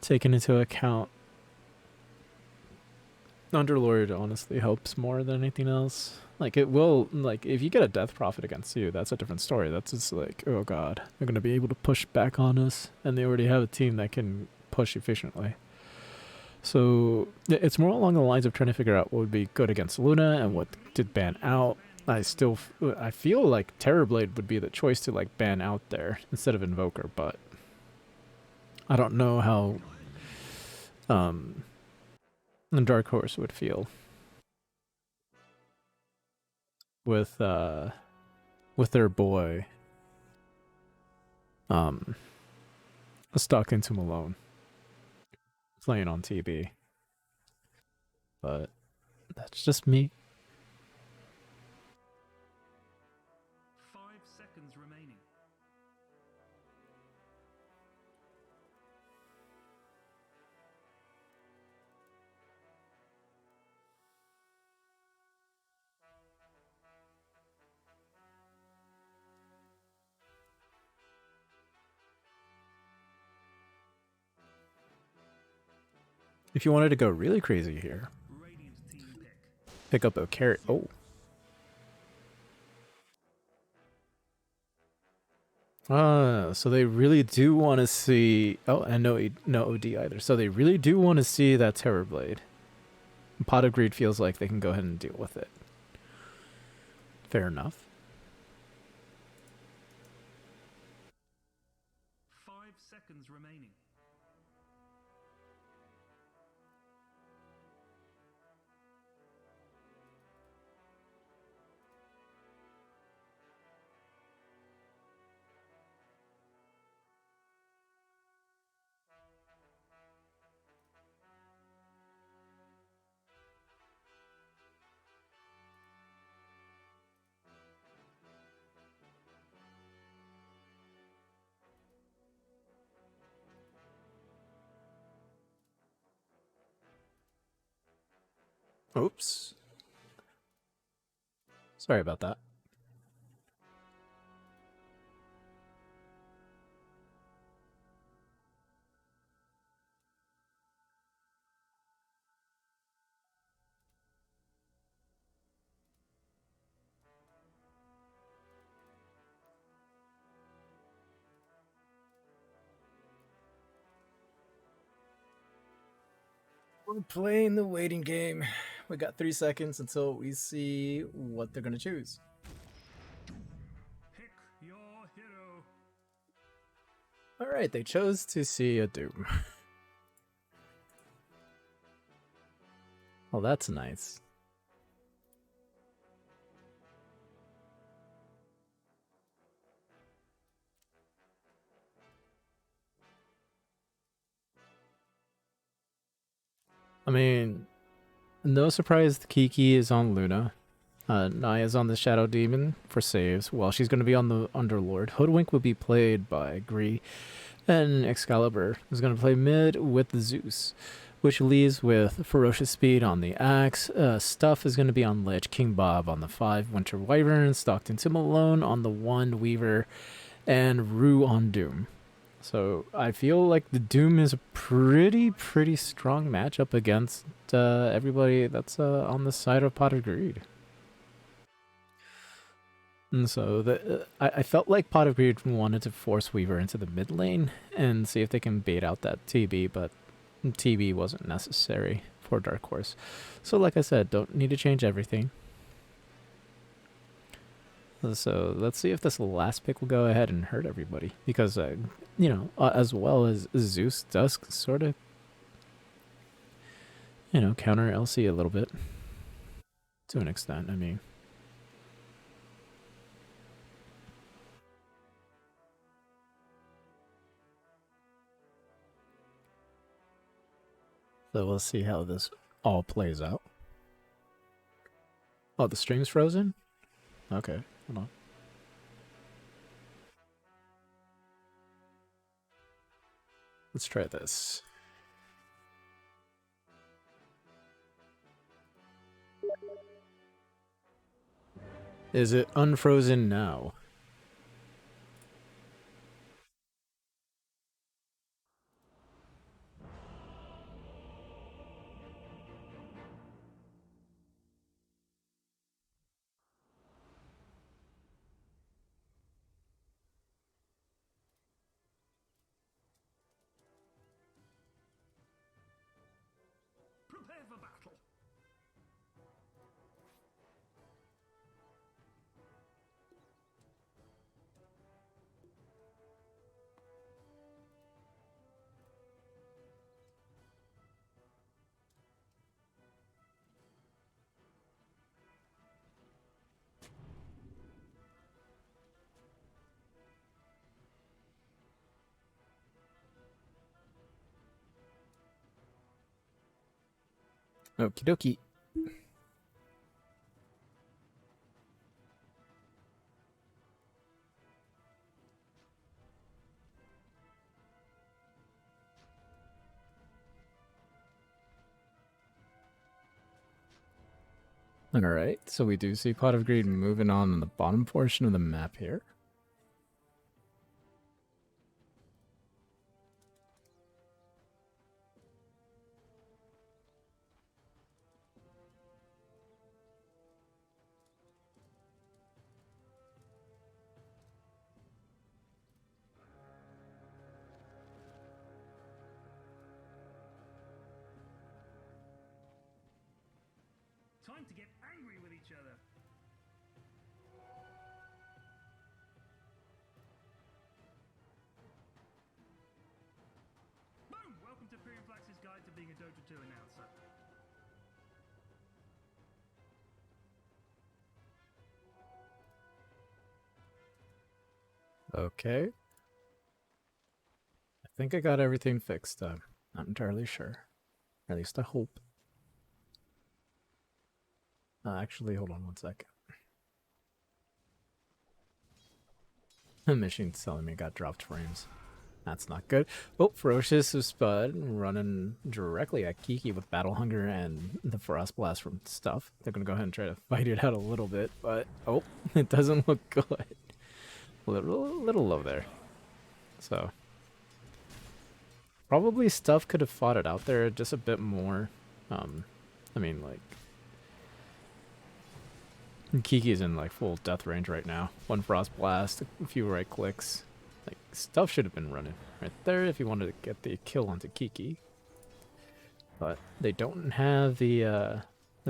take into account. Underlord honestly helps more than anything else. Like, it will, like, if you get a Death Prophet against you, that's a different story. That's just like, oh god, they're going to be able to push back on us, and they already have a team that can push efficiently. So it's more along the lines of trying to figure out what would be good against Luna and what to ban out. I feel like Terrorblade would be the choice to like ban out there instead of Invoker, but I don't know how the Dark Horse would feel with their boy stuck into Malone playing on TB. But that's just me. 5 seconds remaining. If you wanted to go really crazy here, Radiant team pick. pick up a carrot. Oh. So they really do want to see. Oh, and no OD either. So they really do want to see that Terrorblade. Pot of Greed feels like they can go ahead and deal with it. Fair enough. 5 seconds remaining. Oops. Sorry about that. We're playing the waiting game. We got 3 seconds until we see what they're going to choose. Pick your hero. Alright, they chose to see a Doom. Well, that's nice. I mean, no surprise Kiki is on Luna. Naya's on the Shadow Demon for saves, while she's going to be on the Underlord. Hoodwink would be played by Gree, and Excalibur is going to play mid with Zeus, which leaves with Ferocious Speed on the Axe. Stuff is going to be on Lich, King Bob on the 5, Winter Wyvern, Stockton Tim Malone on the 1, Weaver, and Rue on Doom. So I feel like the Doom is a pretty strong matchup against everybody that's on the side of Pot of Greed. And so I felt like Pot of Greed wanted to force Weaver into the mid lane and see if they can bait out that TB, but TB wasn't necessary for Dark Horse. So like I said, don't need to change everything. So let's see if this last pick will go ahead and hurt everybody. Because, as well as Zeus does sort of, counter LC a little bit. To an extent, I mean. So we'll see how this all plays out. Oh, the stream's frozen? Okay, hold on. Let's try this. Is it unfrozen now? Okie dokie. Alright, so we do see Pot of Greed moving on in the bottom portion of the map here. Time to get angry with each other. Boom! Welcome to Pyrian Flax's Guide to Being a Dota 2 Announcer. Okay. I think I got everything fixed. Not entirely sure. At least I hope. Actually, hold on one second. The machine's telling me I got dropped frames. That's not good. Oh, Ferocious is Spud running directly at Kiki with Battle Hunger and the Frost Blast from Stuff. They're going to go ahead and try to fight it out a little bit, but oh, it doesn't look good. A little low there. So, probably Stuff could have fought it out there just a bit more. I mean, like, Kiki's in like full death range right now. One Frost Blast, a few right clicks. Like, Stuff should have been running right there if you wanted to get the kill onto Kiki. But they don't have the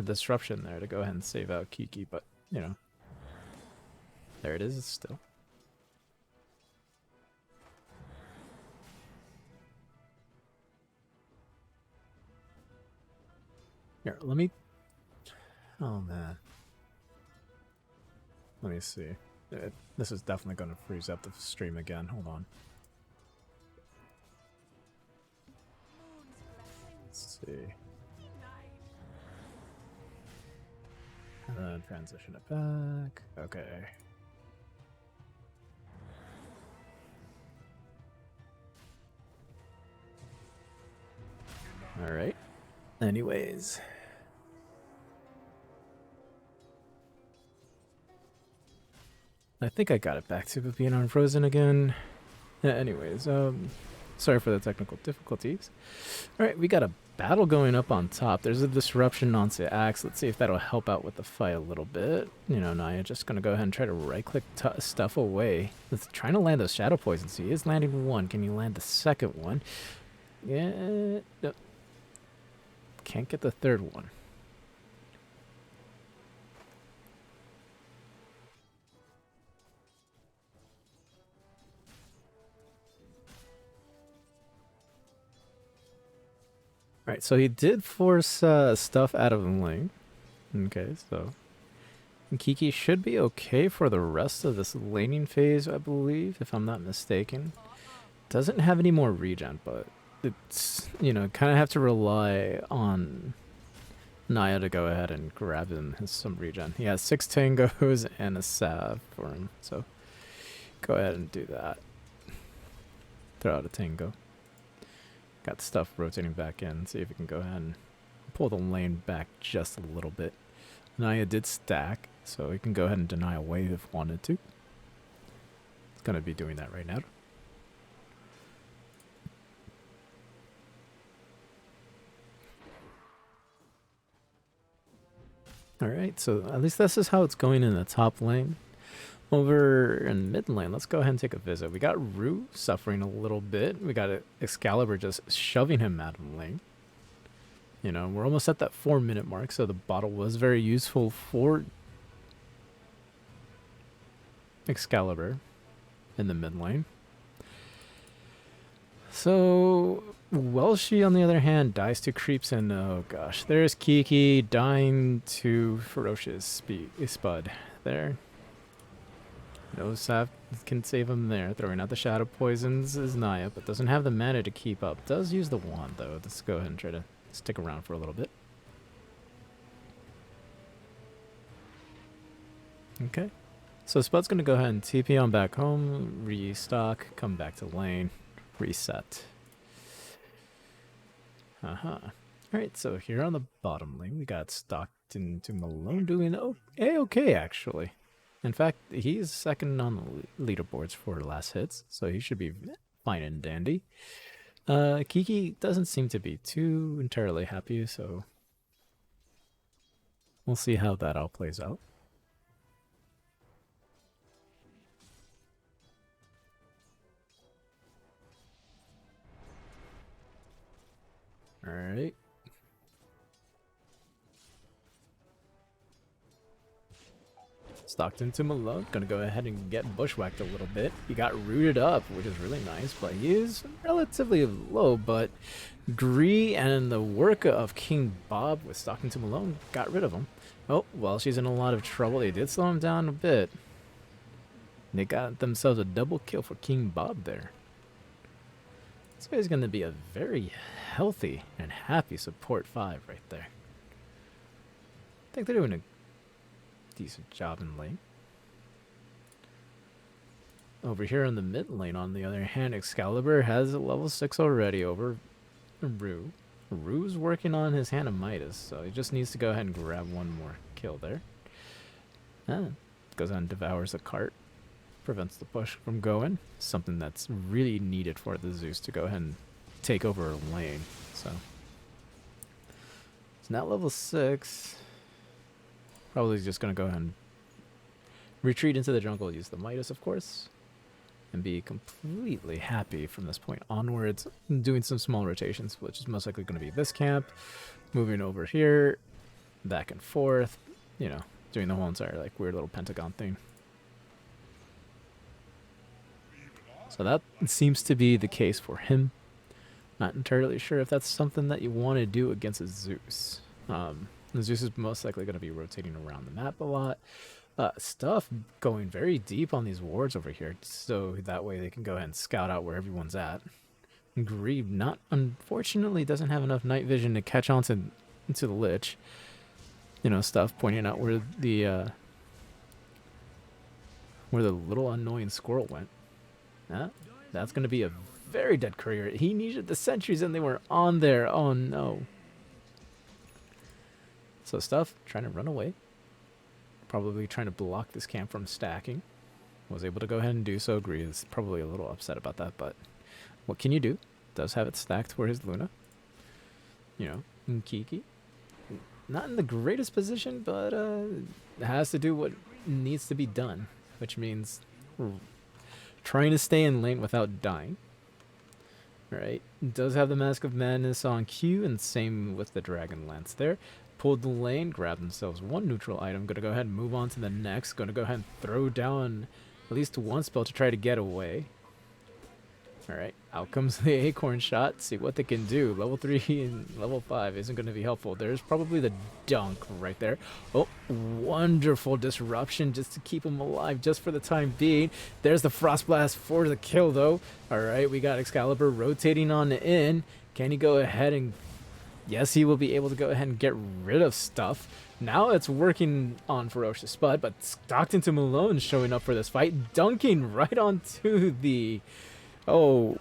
disruption there to go ahead and save out Kiki, but, you know. There it is still. Here, let me... Oh, man. Let me see. This is definitely going to freeze up the stream again. Hold on. Let's see. And then transition it back. Okay. Alright. Anyways. I think I got it back to being unfrozen again. Yeah, anyways, sorry for the technical difficulties. Alright, we got a battle going up on top. There's a disruption onto Axe. Let's see if that'll help out with the fight a little bit. You know, Naya just gonna go ahead and try to right-click stuff away. Let's trying to land those Shadow Poisons. He is landing one. Can you land the second one? Yeah. No. Can't get the third one. Alright, so he did force stuff out of the lane. Okay, so Kiki should be okay for the rest of this laning phase, I believe, if I'm not mistaken. Doesn't have any more regen, but it's, you know, kind of have to rely on Naya to go ahead and grab him some regen. He has 6 tangos and a salve for him, so go ahead and do that. Throw out a tango. Got stuff rotating back in. See if we can go ahead and pull the lane back just a little bit. Naya did stack, so we can go ahead and deny a wave if wanted to. It's going to be doing that right now. Alright, so at least this is how it's going in the top lane. Over in mid lane, let's go ahead and take a visit. We got Rue suffering a little bit. We got Excalibur just shoving him out of the lane. You know, we're almost at that 4-minute mark, so the bottle was very useful for Excalibur in the mid lane. So, Welshi, on the other hand, dies to creeps, and oh gosh, there's Kiki dying to Ferocious Spud there. No sap can save him there. Throwing out the Shadow Poisons is Naya, but doesn't have the mana to keep up. Does use the wand, though. Let's go ahead and try to stick around for a little bit. Okay. So Spud's going to go ahead and TP on back home, restock, come back to lane, reset. Alright, so here on the bottom lane, we got Stockton to Malone doing okay, actually. In fact, he's second on the leaderboards for last hits, so he should be fine and dandy. Kiki doesn't seem to be too entirely happy, so we'll see how that all plays out. Alright. Stockton to Malone, gonna go ahead and get bushwhacked a little bit. He got rooted up, which is really nice, but he is relatively low, but Gree and the work of King Bob with Stockton to Malone got rid of him. Oh, well, she's in a lot of trouble. They did slow him down a bit. They got themselves a double kill for King Bob there. This guy's gonna be a very healthy and happy support 5 right there. I think they're doing a decent job in lane. Over here in the mid lane, on the other hand, Excalibur has a level 6 already over Rue. Rue's working on his Hand of Midas, so he just needs to go ahead and grab one more kill there. Goes on and devours the cart. Prevents the push from going. Something that's really needed for the Zeus to go ahead and take over a lane. So it's now level 6. Probably just going to go ahead and retreat into the jungle, use the Midas, of course, and be completely happy from this point onwards, doing some small rotations, which is most likely going to be this camp, moving over here, back and forth, you know, doing the whole entire like weird little pentagon thing. So that seems to be the case for him. Not entirely sure if that's something that you want to do against a Zeus. The Zeus is most likely going to be rotating around the map a lot. Stuff going very deep on these wards over here, so that way they can go ahead and scout out where everyone's at. Greeb, unfortunately, doesn't have enough night vision to catch on to the Lich. You know, Stuff pointing out where the little annoying squirrel went. That's going to be a very dead courier. He needed the sentries and they were on there. Oh no. So Stuff trying to run away. Probably trying to block this camp from stacking. Was able to go ahead and do so. Agree is probably a little upset about that, but what can you do? Does have it stacked for his Luna. You know, Kiki. Not in the greatest position, but has to do what needs to be done, which means trying to stay in lane without dying. Right? Does have the Mask of Madness on Q, and same with the Dragon Lance there. Pulled the lane, grabbed themselves one neutral item. Gonna go ahead and move on to the next. Gonna go ahead and throw down at least one spell to try to get away. Alright, out comes the Acorn Shot. See what they can do. Level 3 and level 5 isn't going to be helpful. There's probably the dunk right there. Oh, wonderful disruption just to keep him alive just for the time being. There's the Frost Blast for the kill, though. Alright, we got Excalibur rotating on in. Can he go ahead and... Yes, he will be able to go ahead and get rid of Stuff. Now it's working on Ferocious Spud, but Stockton to Malone showing up for this fight. Dunking right onto the... Oh,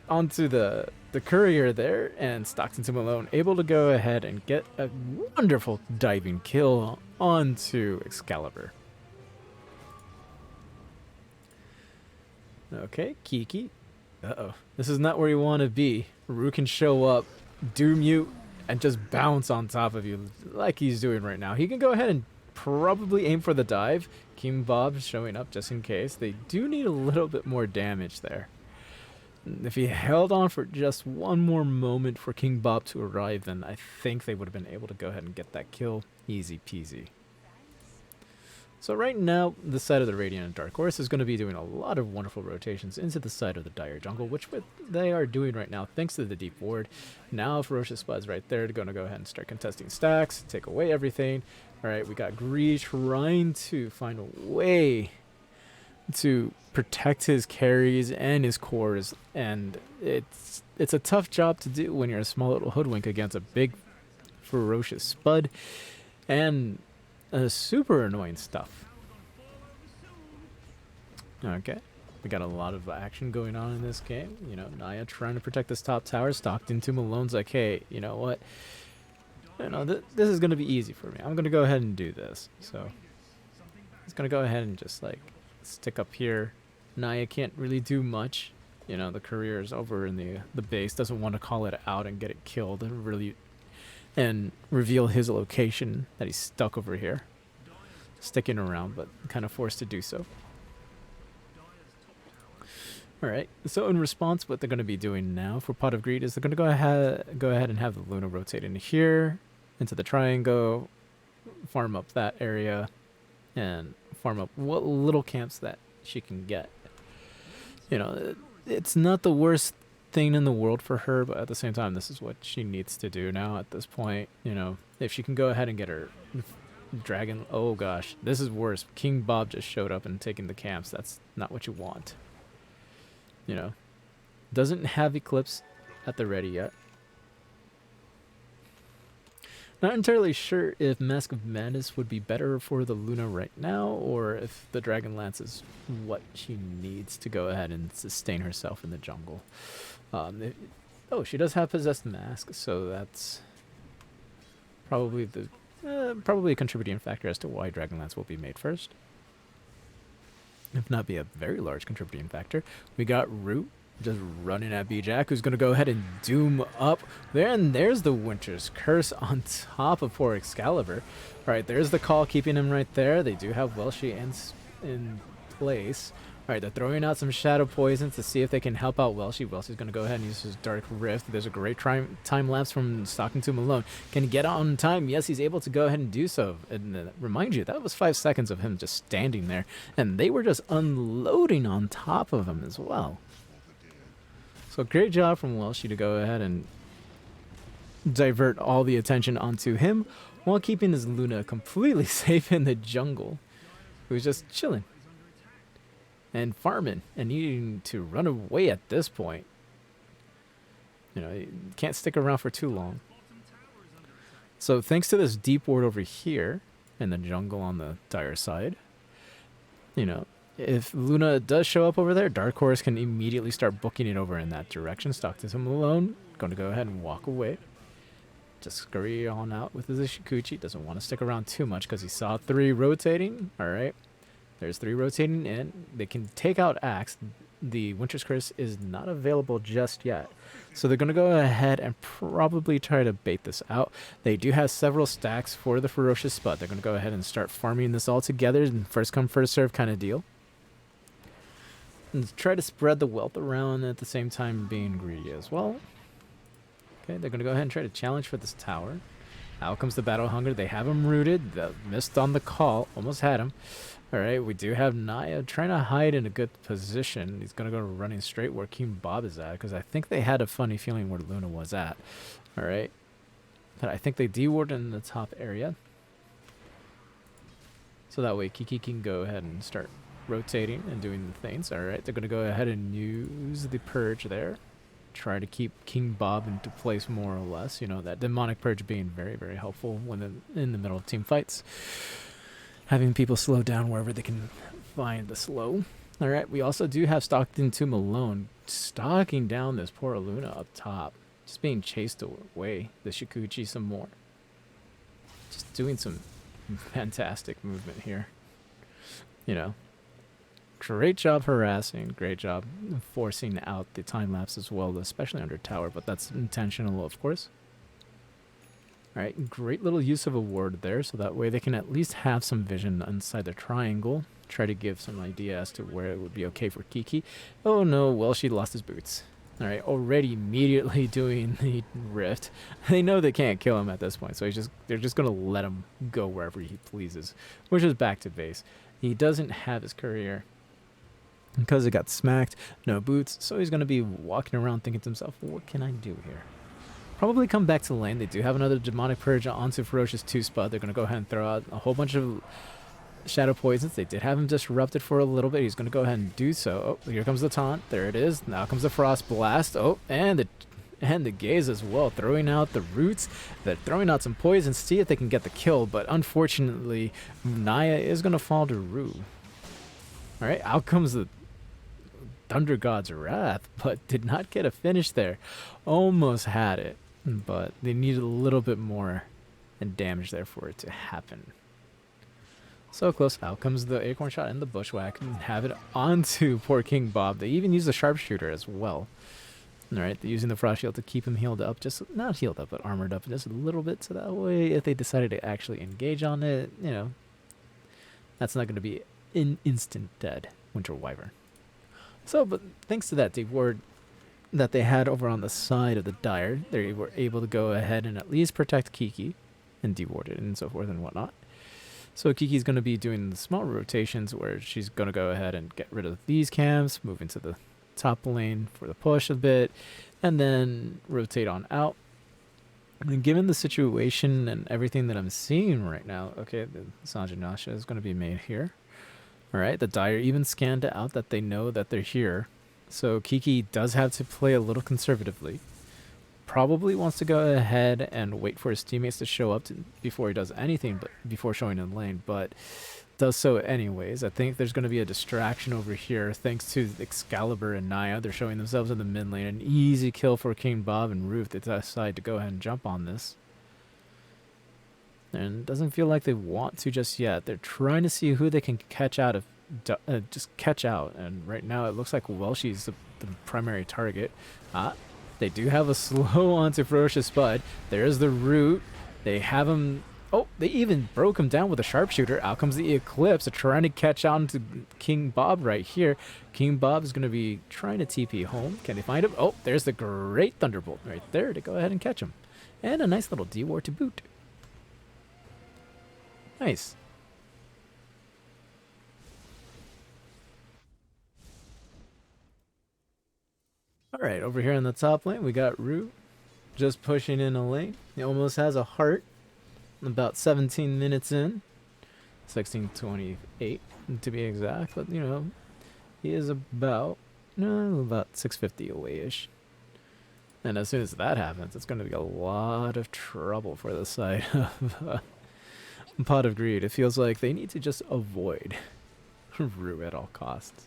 onto the courier there, and Stockton to Malone able to go ahead and get a wonderful diving kill onto Excalibur. Okay, Kiki. Uh-oh. This is not where you want to be. Rue can show up, do mute, and just bounce on top of you like he's doing right now. He can go ahead and probably aim for the dive. King Bob showing up just in case. They do need a little bit more damage there. If he held on for just one more moment for King Bob to arrive, then I think they would have been able to go ahead and get that kill easy peasy. So right now, the side of the Radiant and Dark Horse is going to be doing a lot of wonderful rotations into the side of the Dire Jungle, which they are doing right now thanks to the deep ward. Now Ferocious Spud's right there. They're going to go ahead and start contesting stacks, take away everything. Alright, we got Gree trying to find a way to protect his carries and his cores, and it's a tough job to do when you're a small little hoodwink against a big Ferocious Spud and super annoying Stuff. Okay. We got a lot of action going on in this game. You know, Naya trying to protect this top tower. Stalked into Malone's like, hey, you know what? You know, this is going to be easy for me. I'm going to go ahead and do this. So he's going to go ahead and just, like, stick up here. Naya can't really do much. You know, the courier is over in the base. Doesn't want to call it out and get it killed and really... and reveal his location that he's stuck over here. Sticking around, but kind of forced to do so. Alright, so in response, what they're going to be doing now for Pot of Greed is they're going to go ahead and have the Luna rotate into here, into the triangle, farm up that area, and farm up what little camps that she can get. You know, it's not the worst thing in the world for her, but at the same time, this is what she needs to do now at this point. You know, if she can go ahead and get her dragon... Oh gosh, this is worse. King Bob just showed up and taking the camps. That's not what you want. You know, doesn't have Eclipse at the ready yet. Not entirely sure if Mask of Madness would be better for the Luna right now, or if the Dragon Lance is what she needs to go ahead and sustain herself in the jungle. Oh, she does have Possessed Mask, so that's probably probably a contributing factor as to why Dragon Lance will be made first. If not be a very large contributing factor. We got Root just running at B-Jack, who's going to go ahead and doom up there, and there's the Winter's Curse on top of poor Excalibur. Alright, there's the call keeping him right there. They do have Welshi in place. Alright, they're throwing out some Shadow Poisons to see if they can help out Welshi. Welshi's going to go ahead and use his Dark Rift. There's a great time lapse from Stalking to Malone. Can he get out on time? Yes, he's able to go ahead and do so. And remind you, that was 5 seconds of him just standing there. And they were just unloading on top of him as well. So great job from Welshi to go ahead and divert all the attention onto him while keeping his Luna completely safe in the jungle. He was just chilling and farming and needing to run away at this point. You know, you can't stick around for too long. So thanks to this deep ward over here in the jungle on the dire side, you know, if Luna does show up over there, Dark Horse can immediately start booking it over in that direction. Stockton alone, going to go ahead and walk away. Just scurry on out with his Ishikuchi. Doesn't want to stick around too much because he saw 3 rotating. Alright. There's 3 rotating in. They can take out Axe. The Winter's Curse is not available just yet. So they're going to go ahead and probably try to bait this out. They do have several stacks for the Ferocious Spud. They're going to go ahead and start farming this all together in first come first serve kind of deal. And try to spread the wealth around at the same time being greedy as well. Okay, they're going to go ahead and try to challenge for this tower. Out comes the Battle Hunger. They have him rooted. Missed on the call. Almost had him. Alright, we do have Naya trying to hide in a good position. He's going to go running straight where King Bob is at, because I think they had a funny feeling where Luna was at. Alright. But I think they de-warded in the top area. So that way Kiki can go ahead and start rotating and doing the things. Alright, they're going to go ahead and use the Purge there. Try to keep King Bob into place more or less. You know, that Demonic Purge being very, very helpful when in the middle of team fights. Having people slow down wherever they can find the slow. Alright, we also do have Stockton to Malone stalking down this poor Luna up top. Just being chased away. The Shikuchi some more. Just doing some fantastic movement here. You know. Great job harassing. Great job forcing out the time lapse as well, especially under tower, but that's intentional, of course. Alright, great little use of a ward there, so that way they can at least have some vision inside the triangle. Try to give some idea as to where it would be okay for Kiki. Oh no, well, she lost his boots. Alright, already immediately doing the rift. They know they can't kill him at this point, so they're just going to let him go wherever he pleases, which is back to base. He doesn't have his courier because it got smacked, no boots, so he's going to be walking around thinking to himself, what can I do here? Probably come back to lane. They do have another Demonic Purge onto Ferocious 2 spot. They're going to go ahead and throw out a whole bunch of Shadow Poisons. They did have him disrupted for a little bit. He's going to go ahead and do so. Oh, here comes the taunt. There it is. Now comes the Frost Blast. Oh, and the Gaze as well. Throwing out the roots. They're throwing out some poisons. See if they can get the kill. But unfortunately, Naya is going to fall to Rue. Alright, out comes the Thunder God's Wrath, but did not get a finish there. Almost had it, but they needed a little bit more and damage there for it to happen. So close. Out comes the Acorn Shot and the Bushwhack and have it onto poor King Bob. They even use the Sharpshooter as well. Alright, they're using the Frost Shield to keep him healed up. Just, not healed up, but armored up just a little bit. So that way, if they decided to actually engage on it, you know, that's not going to be an instant dead Winter Wyvern. So, but thanks to that deward that they had over on the side of the Dire, they were able to go ahead and at least protect Kiki and deward it and so forth and whatnot. So Kiki's going to be doing the small rotations where she's going to go ahead and get rid of these camps, move into the top lane for the push a bit, and then rotate on out. And given the situation and everything that I'm seeing right now, okay, the Sanjay Nasha is going to be made here. Alright, the Dire even scanned out that they know that they're here. So Kiki does have to play a little conservatively. Probably wants to go ahead and wait for his teammates to show up before he does anything, but before showing in lane, but does so anyways. I think there's going to be a distraction over here thanks to Excalibur and Naya. They're showing themselves in the mid lane. An easy kill for King Bob and Ruth. They decide to go ahead and jump on this. And it doesn't feel like they want to just yet. They're trying to see who they can catch out of, just catch out. And right now it looks like Welshy's the primary target. They do have a slow onto Ferocious Spud. There's the root. They have him. Oh, they even broke him down with a sharpshooter. Out comes the Eclipse. They're trying to catch on to King Bob right here. King Bob is going to be trying to TP home. Can they find him? Oh, there's the great Thunderbolt right there to go ahead and catch him. And a nice little D-War to boot. Nice. Alright, over here in the top lane, we got Rue just pushing in a lane. He almost has a heart. About 17 minutes in. 16:28 to be exact. But, you know, he is about 650 away-ish. And as soon as that happens, it's going to be a lot of trouble for the side of Pot of Greed. It feels like they need to just avoid Rue at all costs.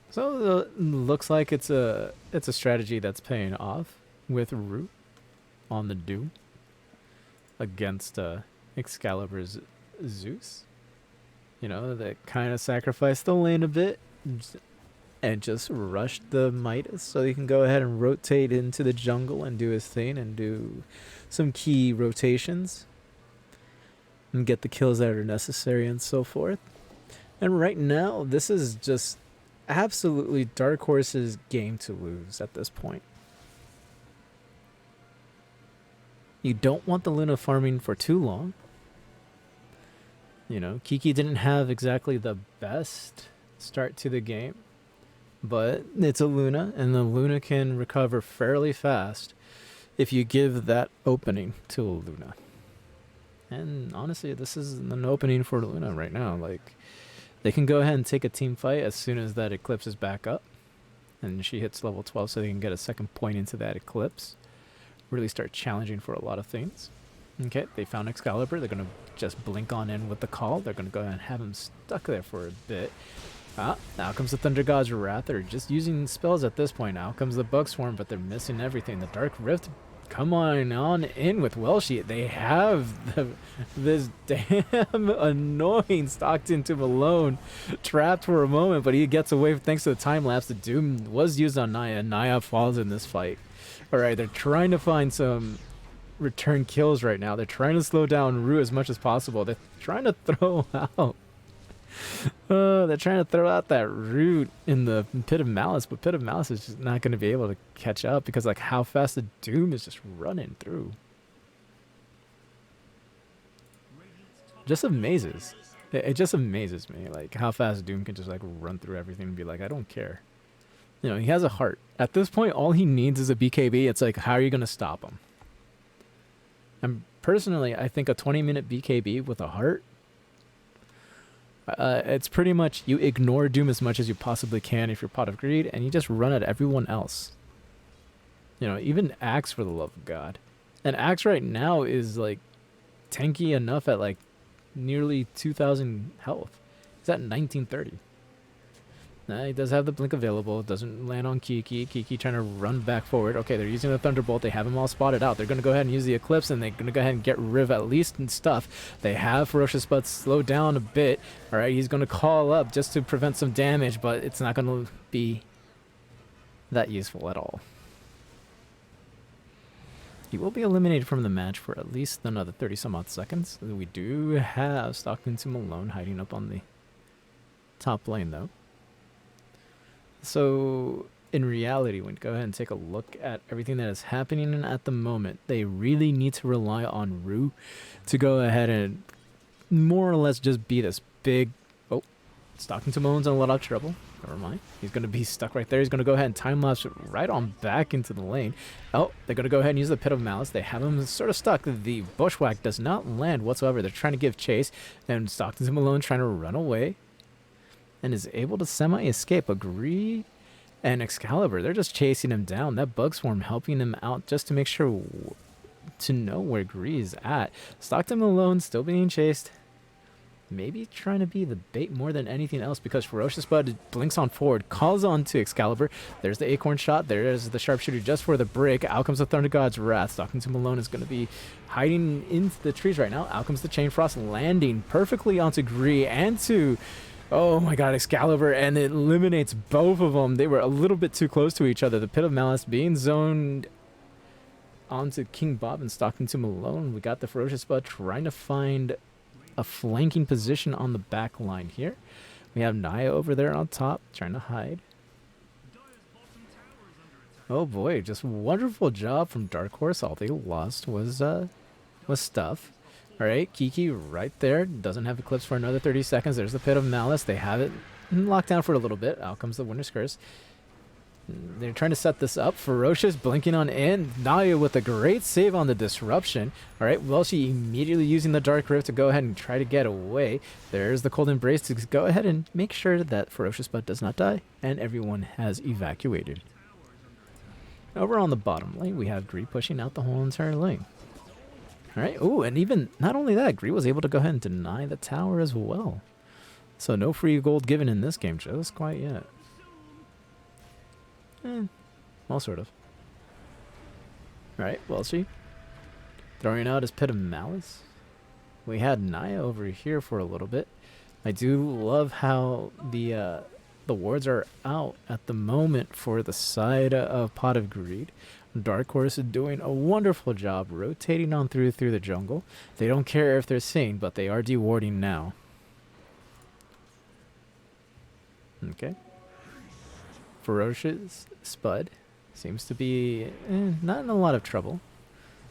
So looks like it's a strategy that's paying off with Rue on the Doom against Excalibur's Zeus. You know, that kind of sacrificed the lane a bit and just rushed the Midas so he can go ahead and rotate into the jungle and do his thing and do some key rotations and get the kills that are necessary and so forth. And right now, this is just absolutely Dark Horse's game to lose at this point. You don't want the Luna farming for too long. You know, Kiki didn't have exactly the best start to the game, but it's a Luna, and the Luna can recover fairly fast if you give that opening to a Luna. And honestly, this is an opening for Luna right now. Like, they can go ahead and take a team fight as soon as that Eclipse is back up, and she hits level 12 so they can get a second point into that Eclipse. Really start challenging for a lot of things. Okay, they found Excalibur. They're going to just blink on in with the call. They're going to go ahead and have him stuck there for a bit. Now comes the Thunder God's Wrath. They're just using spells at this point. Now comes the Bug Swarm, but they're missing everything. The Dark Rift, come on in with Welshy. They have this damn annoying Stockton to Malone trapped for a moment, but he gets away thanks to the time lapse. The Doom was used on Naya. Naya falls in this fight. Alright, they're trying to find some return kills right now. They're trying to slow down Rue as much as possible. They're trying to throw out that root in the Pit of Malice, but Pit of Malice is just not going to be able to catch up because like how fast the Doom is just running through. Just amazes. It just amazes me like how fast Doom can just like run through everything and be like, I don't care. You know, he has a heart. At this point, all he needs is a BKB. It's like, how are you going to stop him? And personally, I think a 20-minute BKB with a heart, it's pretty much you ignore Doom as much as you possibly can if you're Pot of Greed, and you just run at everyone else. You know, even Axe, for the love of God. And Axe right now is, like, tanky enough at, like, nearly 2,000 health. It's at 1930. He does have the blink available. Doesn't land on Kiki. Kiki trying to run back forward. Okay, they're using the Thunderbolt. They have him all spotted out. They're going to go ahead and use the Eclipse, and they're going to go ahead and get Riv at least and stuff. They have Ferocious Bud slow down a bit. All right, he's going to call up just to prevent some damage, but it's not going to be that useful at all. He will be eliminated from the match for at least another 30 some odd seconds. We do have Stockton to Malone hiding up on the top lane though. So in reality, when you go ahead and take a look at everything that is happening at the moment, they really need to rely on Rue to go ahead and more or less just be this big... Oh, Stockton to Malone's in a lot of trouble. Never mind. He's going to be stuck right there. He's going to go ahead and time-lapse right on back into the lane. Oh, they're going to go ahead and use the Pit of Malice. They have him sort of stuck. The Bushwhack does not land whatsoever. They're trying to give chase. And Stockton to Malone trying to run away. And is able to semi-escape. Agree and Excalibur, they're just chasing him down. That Bug Swarm helping him out just to make sure to know where Gree is at. Stockton Malone still being chased. Maybe trying to be the bait more than anything else because Ferocious Bud blinks on forward, calls on to Excalibur. There's the Acorn Shot. There's the Sharpshooter just for the break. Out comes the Thunder God's Wrath. Stockton to Malone is going to be hiding into the trees right now. Out comes the Chain Frost landing perfectly onto Gree and to... Oh my god, Excalibur, and it eliminates both of them. They were a little bit too close to each other. The Pit of Malice being zoned onto King Bob and Stockton to Malone. We got the Ferocious Bud trying to find a flanking position on the back line here. We have Naya over there on top trying to hide. Oh boy, just wonderful job from Dark Horse. All they lost was stuff. All right, Kiki right there. Doesn't have Eclipse for another 30 seconds. There's the Pit of Malice. They have it locked down for a little bit. Out comes the Winter's Curse. They're trying to set this up. Ferocious blinking on in. Naya with a great save on the disruption. All right, Welshi immediately using the Dark Rift to go ahead and try to get away. There's the Cold Embrace to go ahead and make sure that Ferocious Bud does not die and everyone has evacuated. Over on the bottom lane, we have Gree pushing out the whole entire lane. All right. Oh, and even not only that, Gree was able to go ahead and deny the tower as well. So no free gold given in this game just quite yet. Well, sort of. All right. Welshi throwing out his Pit of Malice. We had Naya over here for a little bit. I do love how the wards are out at the moment for the side of Pot of Greed. Dark Horse is doing a wonderful job rotating on through the jungle. They don't care if they're seen, but they are dewarding now. Okay. Ferocious Spud seems to be not in a lot of trouble,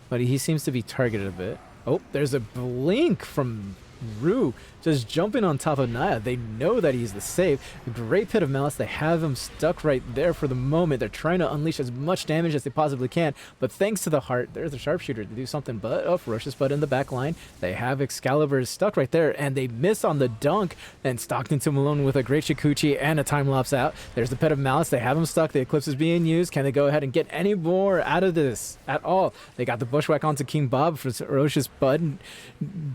but he seems to be targeted a bit. Oh, there's a blink from Rue just jumping on top of Naya. They know that he's the save. Great Pit of Malice. They have him stuck right there for the moment. They're trying to unleash as much damage as they possibly can, but thanks to the heart, there's the Sharpshooter to do something. But Ferocious Bud in the back line. They have Excalibur stuck right there, and they miss on the dunk, and Stockton to Malone with a great Shikuchi and a time lapse out. There's the Pit of Malice. They have him stuck. The Eclipse is being used. Can they go ahead and get any more out of this at all? They got the Bushwhack onto King Bob for Ferocious Bud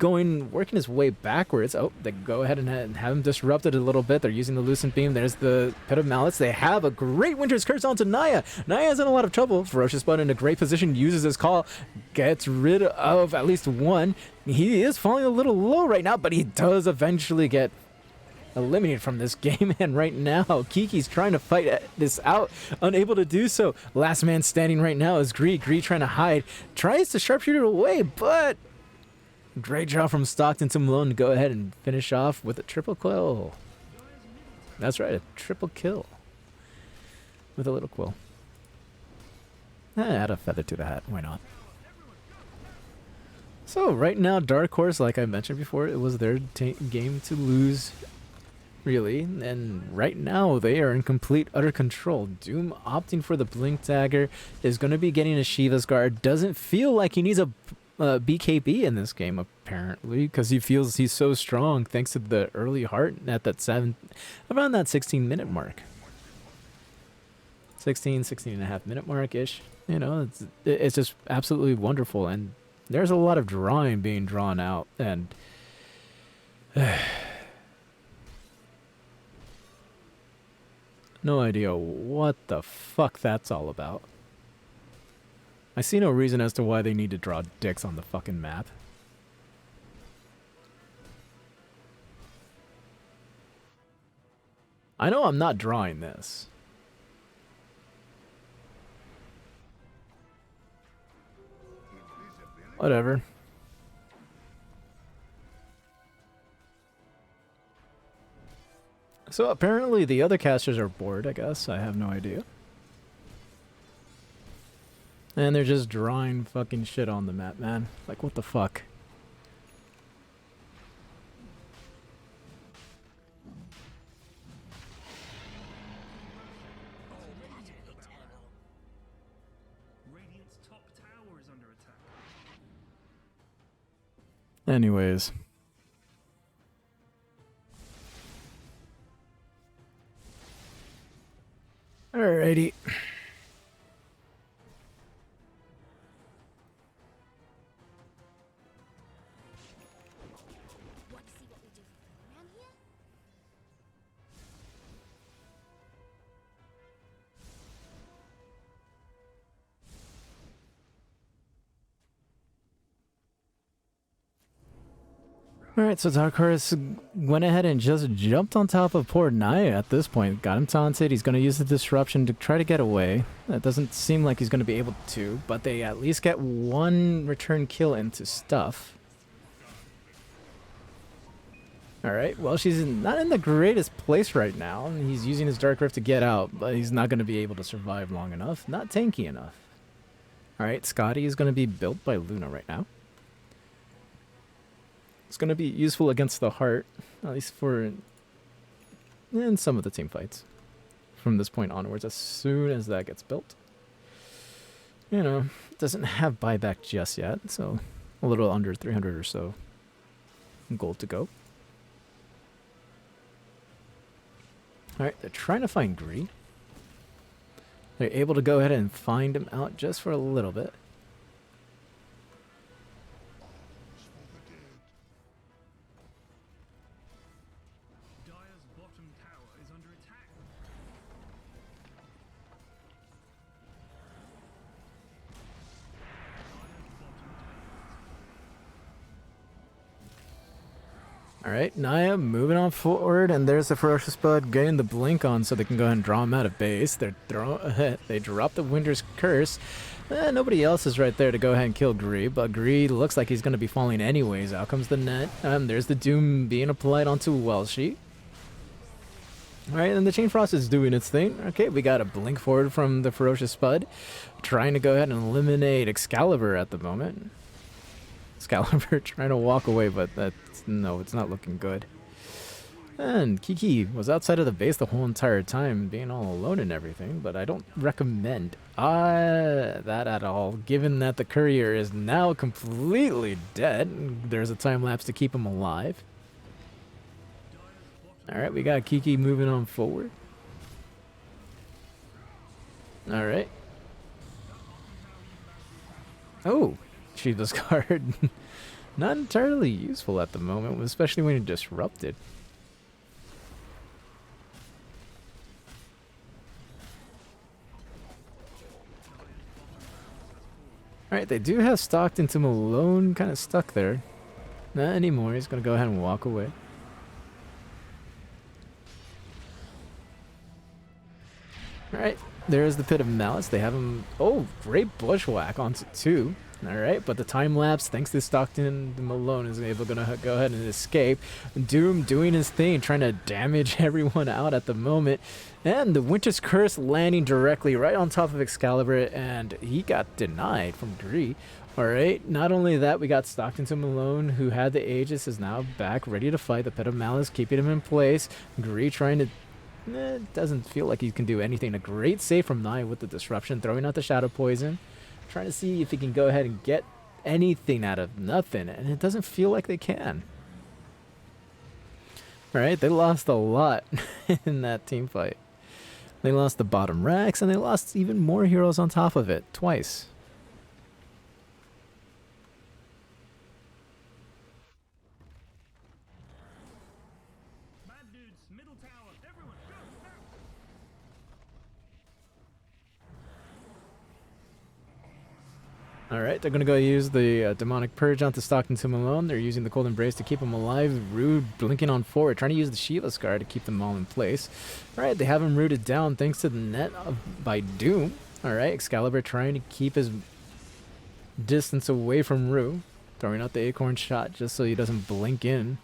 working his way backwards. Oh, they go ahead and have him disrupted a little bit. They're using the Lucent Beam. There's the Pit of Malice. They have a great Winter's Curse onto Naya. Naya's in a lot of trouble. Ferocious Bud in a great position, uses his call, gets rid of at least one. He is falling a little low right now, but he does eventually get eliminated from this game. And right now, Kiki's trying to fight this out, unable to do so. Last man standing right now is Gree. Gree trying to hide, tries to sharpshooter away, but great job from Stockton to Malone to go ahead and finish off with a triple kill. That's right, a triple kill with a little quill. Add a feather to the hat, why not? So right now, Dark Horse, like I mentioned before, it was their game to lose, really. And right now, they are in complete, utter control. Doom opting for the Blink Dagger, is going to be getting a Shiva's Guard. Doesn't feel like he needs a BKB in this game, apparently, because he feels he's so strong thanks to the early heart at that around that 16-minute mark. 16 and a half minute mark-ish. You know, it's just absolutely wonderful, and there's a lot of drawing being drawn out, and No idea what the fuck that's all about. I see no reason as to why they need to draw dicks on the fucking map. I know I'm not drawing this. Whatever. So apparently the other casters are bored, I guess. I have no idea. And they're just drawing fucking shit on the map, man. Like, what the fuck? Radiant's top tower is under attack. Anyways. Alrighty. Want to see what we do around here? Alright, so Dark Horse went ahead and just jumped on top of poor Naya at this point. Got him taunted. He's going to use the disruption to try to get away. That doesn't seem like he's going to be able to, but they at least get one return kill into stuff. Alright, well, she's not in the greatest place right now. He's using his Dark Rift to get out, but he's not going to be able to survive long enough. Not tanky enough. Alright, Scotty is going to be built by Luna right now. It's going to be useful against the heart, at least for in some of the team fights. From this point onwards, as soon as that gets built. You know, doesn't have buyback just yet, so a little under 300 or so gold to go. Alright, they're trying to find Gree. They're able to go ahead and find him out just for a little bit. Dire's bottom tower is under attack. Alright, Naya moving on forward, and there's the Ferocious Bud getting the blink on so they can go ahead and draw him out of base. They drop the Winter's Curse. Nobody else is right there to go ahead and kill Gree, but Gree looks like he's going to be falling anyways. Out comes the net. There's the Doom being applied onto Welshi. Alright, and the Chain Frost is doing its thing. Okay, we got a blink forward from the Ferocious Spud, trying to go ahead and eliminate Excalibur at the moment. Excalibur trying to walk away, but no, it's not looking good. And Kiki was outside of the base the whole entire time, being all alone and everything, but I don't recommend that at all, given that the courier is now completely dead. There's a time lapse to keep him alive. Alright, we got Kiki moving on forward. Alright. Oh, Shiva's card. Not entirely useful at the moment, especially when you're disrupted. Alright, they do have Stockton to Malone kind of stuck there. Not anymore, he's going to go ahead and walk away. Alright, there's the Pit of Malice. They have him... Oh, great bushwhack onto 2. Alright, but the time lapse, thanks to Stockton, Malone is able to go ahead and escape. Doom doing his thing, trying to damage everyone out at the moment. And the Winter's Curse landing directly right on top of Excalibur, and he got denied from Gree. Alright, not only that, we got Stockton to Malone, who had the Aegis, is now back, ready to fight. The Pit of Malice keeping him in place. Gree trying to... doesn't feel like he can do anything. A great save from Naya with the disruption, throwing out the Shadow Poison. Trying to see if he can go ahead and get anything out of nothing, and it doesn't feel like they can. Alright, they lost a lot in that team fight. They lost the bottom racks, and they lost even more heroes on top of it, twice. Bad dudes, middle tower, everyone, go, now! Alright, they're gonna go use the Demonic Purge onto Stockton to Malone. They're using the Cold Embrace to keep him alive. Rude blinking on forward, trying to use the Shiva Scar to keep them all in place. Alright, they have him rooted down thanks to the net by Doom. Alright, Excalibur trying to keep his distance away from Rue. Throwing out the Acorn shot just so he doesn't blink in.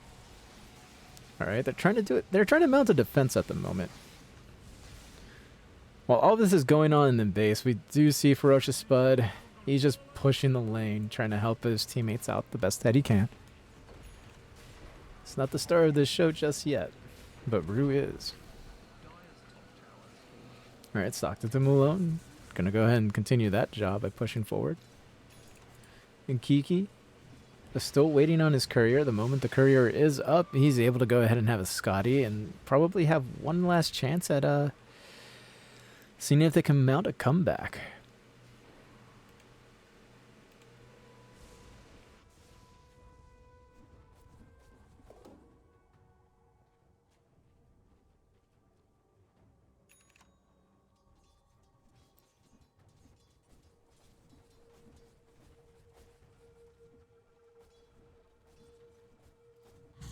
Alright, they're trying to do it. They're trying to mount a defense at the moment. While all this is going on in the base, we do see Ferocious Spud. He's just pushing the lane, trying to help his teammates out the best that he can. It's not the star of this show just yet, but Rue is. Alright, Stockton to Malone. Gonna go ahead and continue that job by pushing forward. And Kiki is still waiting on his courier. The moment the courier is up, he's able to go ahead and have a Scotty and probably have one last chance at seeing if they can mount a comeback.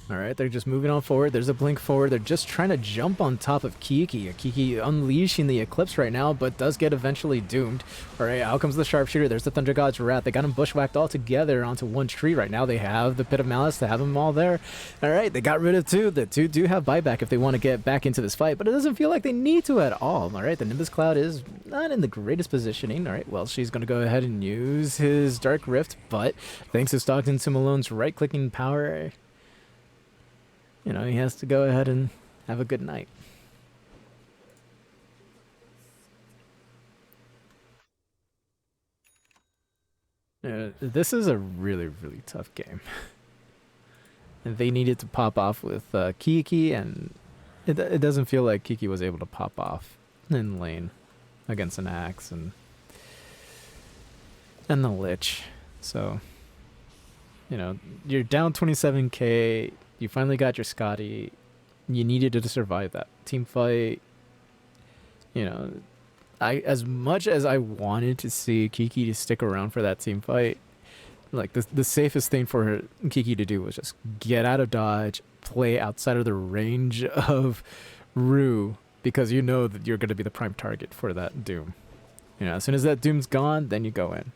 Alright, they're just moving on forward. There's a blink forward. They're just trying to jump on top of Kiki. Kiki unleashing the Eclipse right now, but does get eventually doomed. Alright, out comes the Sharpshooter. There's the Thunder God's Wrath. They got him bushwhacked all together onto one tree right now. They have the Pit of Malice. They have them all there. Alright, they got rid of two. The two do have buyback if they want to get back into this fight, but it doesn't feel like they need to at all. Alright, the Nimbus Cloud is not in the greatest positioning. Alright, well, she's going to go ahead and use his Dark Rift, but thanks to Stockton to Malone's right-clicking power, you know, he has to go ahead and have a good night. This is a really, really tough game. And they needed to pop off with Kiki, and it doesn't feel like Kiki was able to pop off in lane against an Axe and the Lich. So, you know, you're down 27k. You finally got your Scotty. You needed it to survive that team fight. You know, as much as I wanted to see Kiki to stick around for that team fight, like the safest thing for Kiki to do was just get out of dodge, play outside of the range of Rue, because you know that you're going to be the prime target for that Doom. You know, as soon as that Doom's gone, then you go in.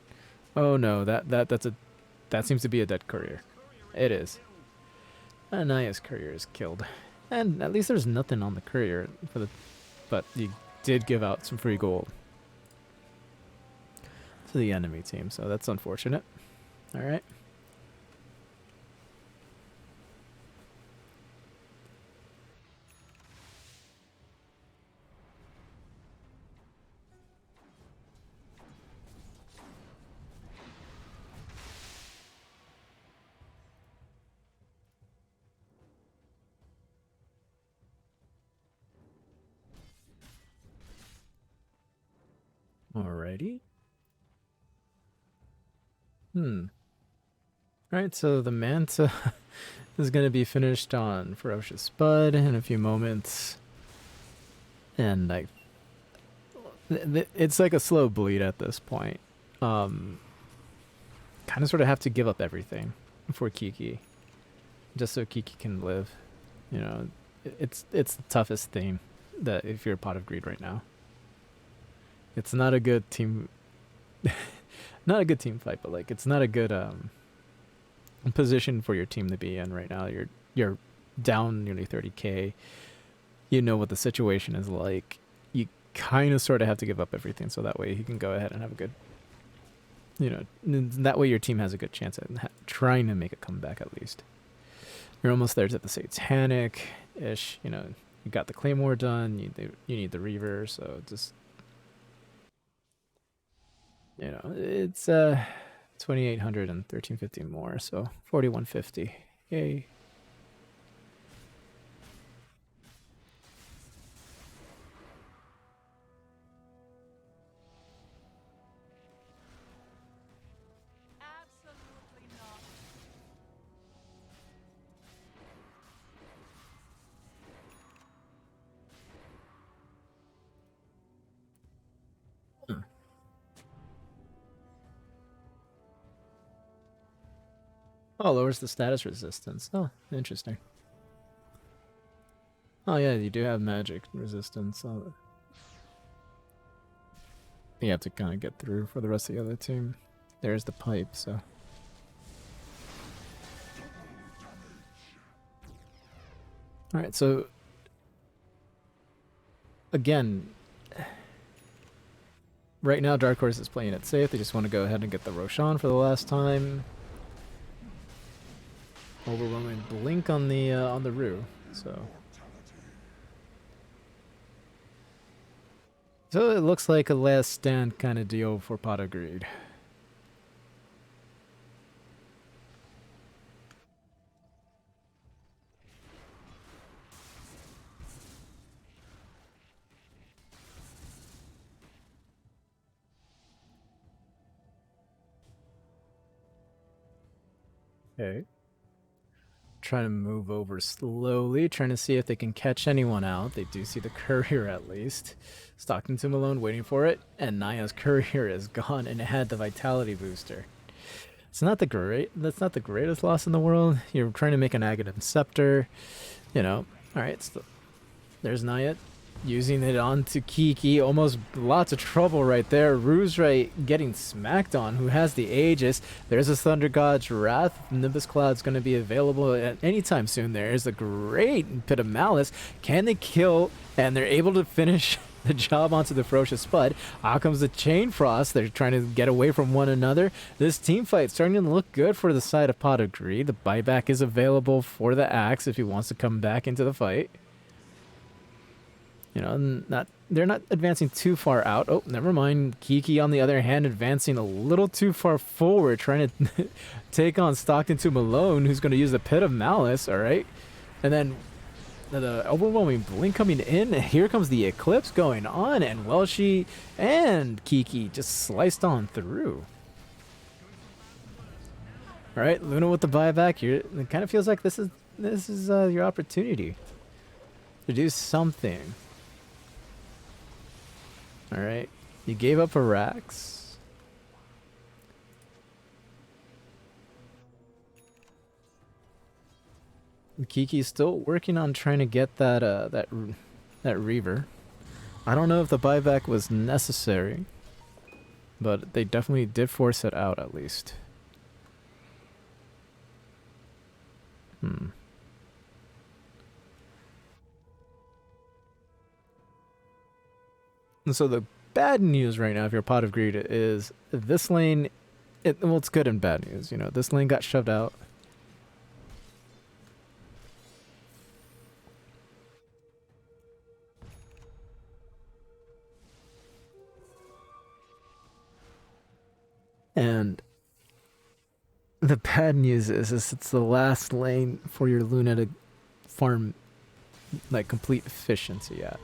Oh no, that seems to be a dead courier. It is. Anaya's courier is killed. And at least there's nothing on the courier but you did give out some free gold to the enemy team, so that's unfortunate. Alright. Alrighty. Alright, so the Manta is going to be finished on Ferocious Spud in a few moments. And like, it's like a slow bleed at this point. Kind of sort of have to give up everything for Kiki, just so Kiki can live. You know, it's the toughest thing that if you're a Pot of Greed right now. It's not a good team, not a good team fight, but like it's not a good position for your team to be in right now. You're down nearly 30k. You know what the situation is like. You kind of sort of have to give up everything so that way he can go ahead and have a good, you know, that way your team has a good chance at trying to make a comeback at least. You're almost there to the Satanic-ish, you know, you got the Claymore done, you need the Reaver, so just, you know, it's 2,800 and 1,350 more, so 4,150. Yay. Absolutely not. Oh, lowers the status resistance. Oh, interesting. Oh yeah, you do have magic resistance. Oh. You have to kind of get through for the rest of the other team. There's the pipe, so. Alright, so again, right now Dark Horse is playing it safe. They just want to go ahead and get the Roshan for the last time. Overwhelming blink on the Rue, so. So it looks like a last stand kind of deal for Pot of Greed. Okay. Trying to move over slowly, trying to see if they can catch anyone out. They do see the courier at least. Stockton to Malone waiting for it, and Naya's courier is gone and it had the vitality booster. It's not that's not the greatest loss in the world. You're trying to make an Aghanim Scepter, you know. Alright, so there's Naya using it onto Kiki. Almost lots of trouble right there. Rue's right getting smacked on, who has the Aegis. There's a Thunder God's Wrath. Nimbus Cloud's going to be available at any time soon. There's a great Pit of Malice. Can they kill? And they're able to finish the job onto the Ferocious Spud. Out comes the Chain Frost. They're trying to get away from one another. This team fight starting to look good for the side of Pot of Greed. The buyback is available for the Axe if he wants to come back into the fight. You know, they're not advancing too far out. Oh, never mind. Kiki, on the other hand, advancing a little too far forward, trying to take on Stockton to Malone, who's going to use the Pit of Malice, all right? And then the overwhelming blink coming in. Here comes the Eclipse going on, and Welshi and Kiki just sliced on through. All right, Luna with the buyback here. It kind of feels like this is your opportunity to do something. All right, you gave up a Rax. Kiki's still working on trying to get that Reaver. I don't know if the buyback was necessary, but they definitely did force it out at least. And so the bad news right now, if you're Pot of Greed, is this lane. Well, it's good and bad news. You know, this lane got shoved out. And the bad news is it's the last lane for your Luna to farm like complete efficiency at.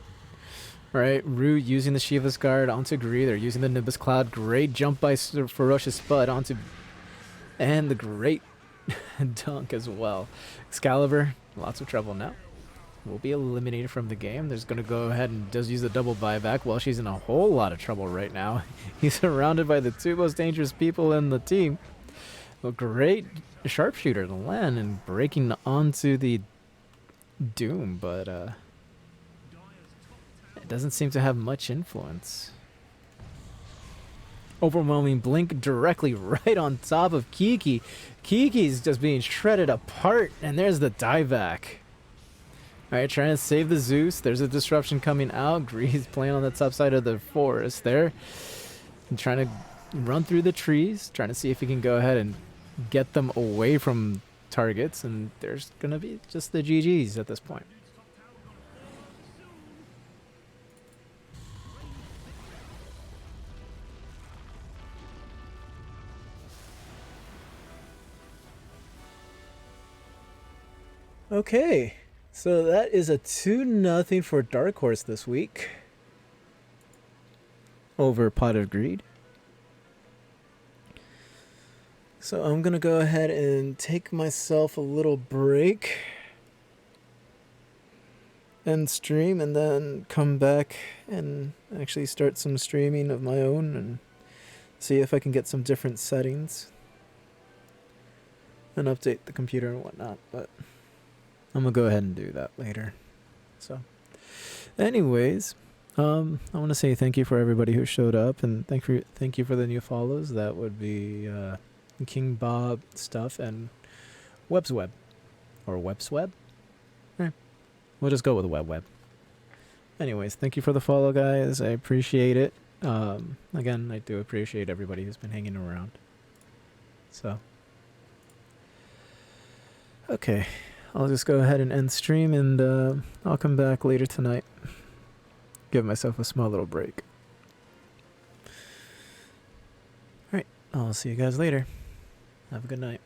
Alright, Rue using the Shiva's Guard onto Greed. They're using the Nimbus Cloud. Great jump by Ferocious Spud onto... And the great dunk as well. Excalibur, lots of trouble now. Will be eliminated from the game. There's going to go ahead and does use the double buyback. Well, she's in a whole lot of trouble right now. He's surrounded by the two most dangerous people in the team. A great sharpshooter to land and breaking onto the Doom, but it doesn't seem to have much influence. Overwhelming blink directly right on top of Kiki. Kiki's just being shredded apart, and there's the dieback. Alright, trying to save the Zeus. There's a disruption coming out. Greed's playing on the top side of the forest there. And trying to run through the trees, trying to see if he can go ahead and get them away from targets, and there's going to be just the GGs at this point. Okay, so that is a 2-0 for Dark Horse this week over Pot of Greed. So I'm going to go ahead and take myself a little break and stream, and then come back and actually start some streaming of my own and see if I can get some different settings. and update the computer and whatnot, but I'm gonna go ahead and do that later. So, anyways, I want to say thank you for everybody who showed up, and thank you for the new follows. That would be King Bob Stuff and Websweb or Websweb. We'll just go with Web. Anyways, thank you for the follow, guys. I appreciate it. Again, I do appreciate everybody who's been hanging around. So, okay, I'll just go ahead and end stream, and I'll come back later tonight. Give myself a small little break. Alright, I'll see you guys later. Have a good night.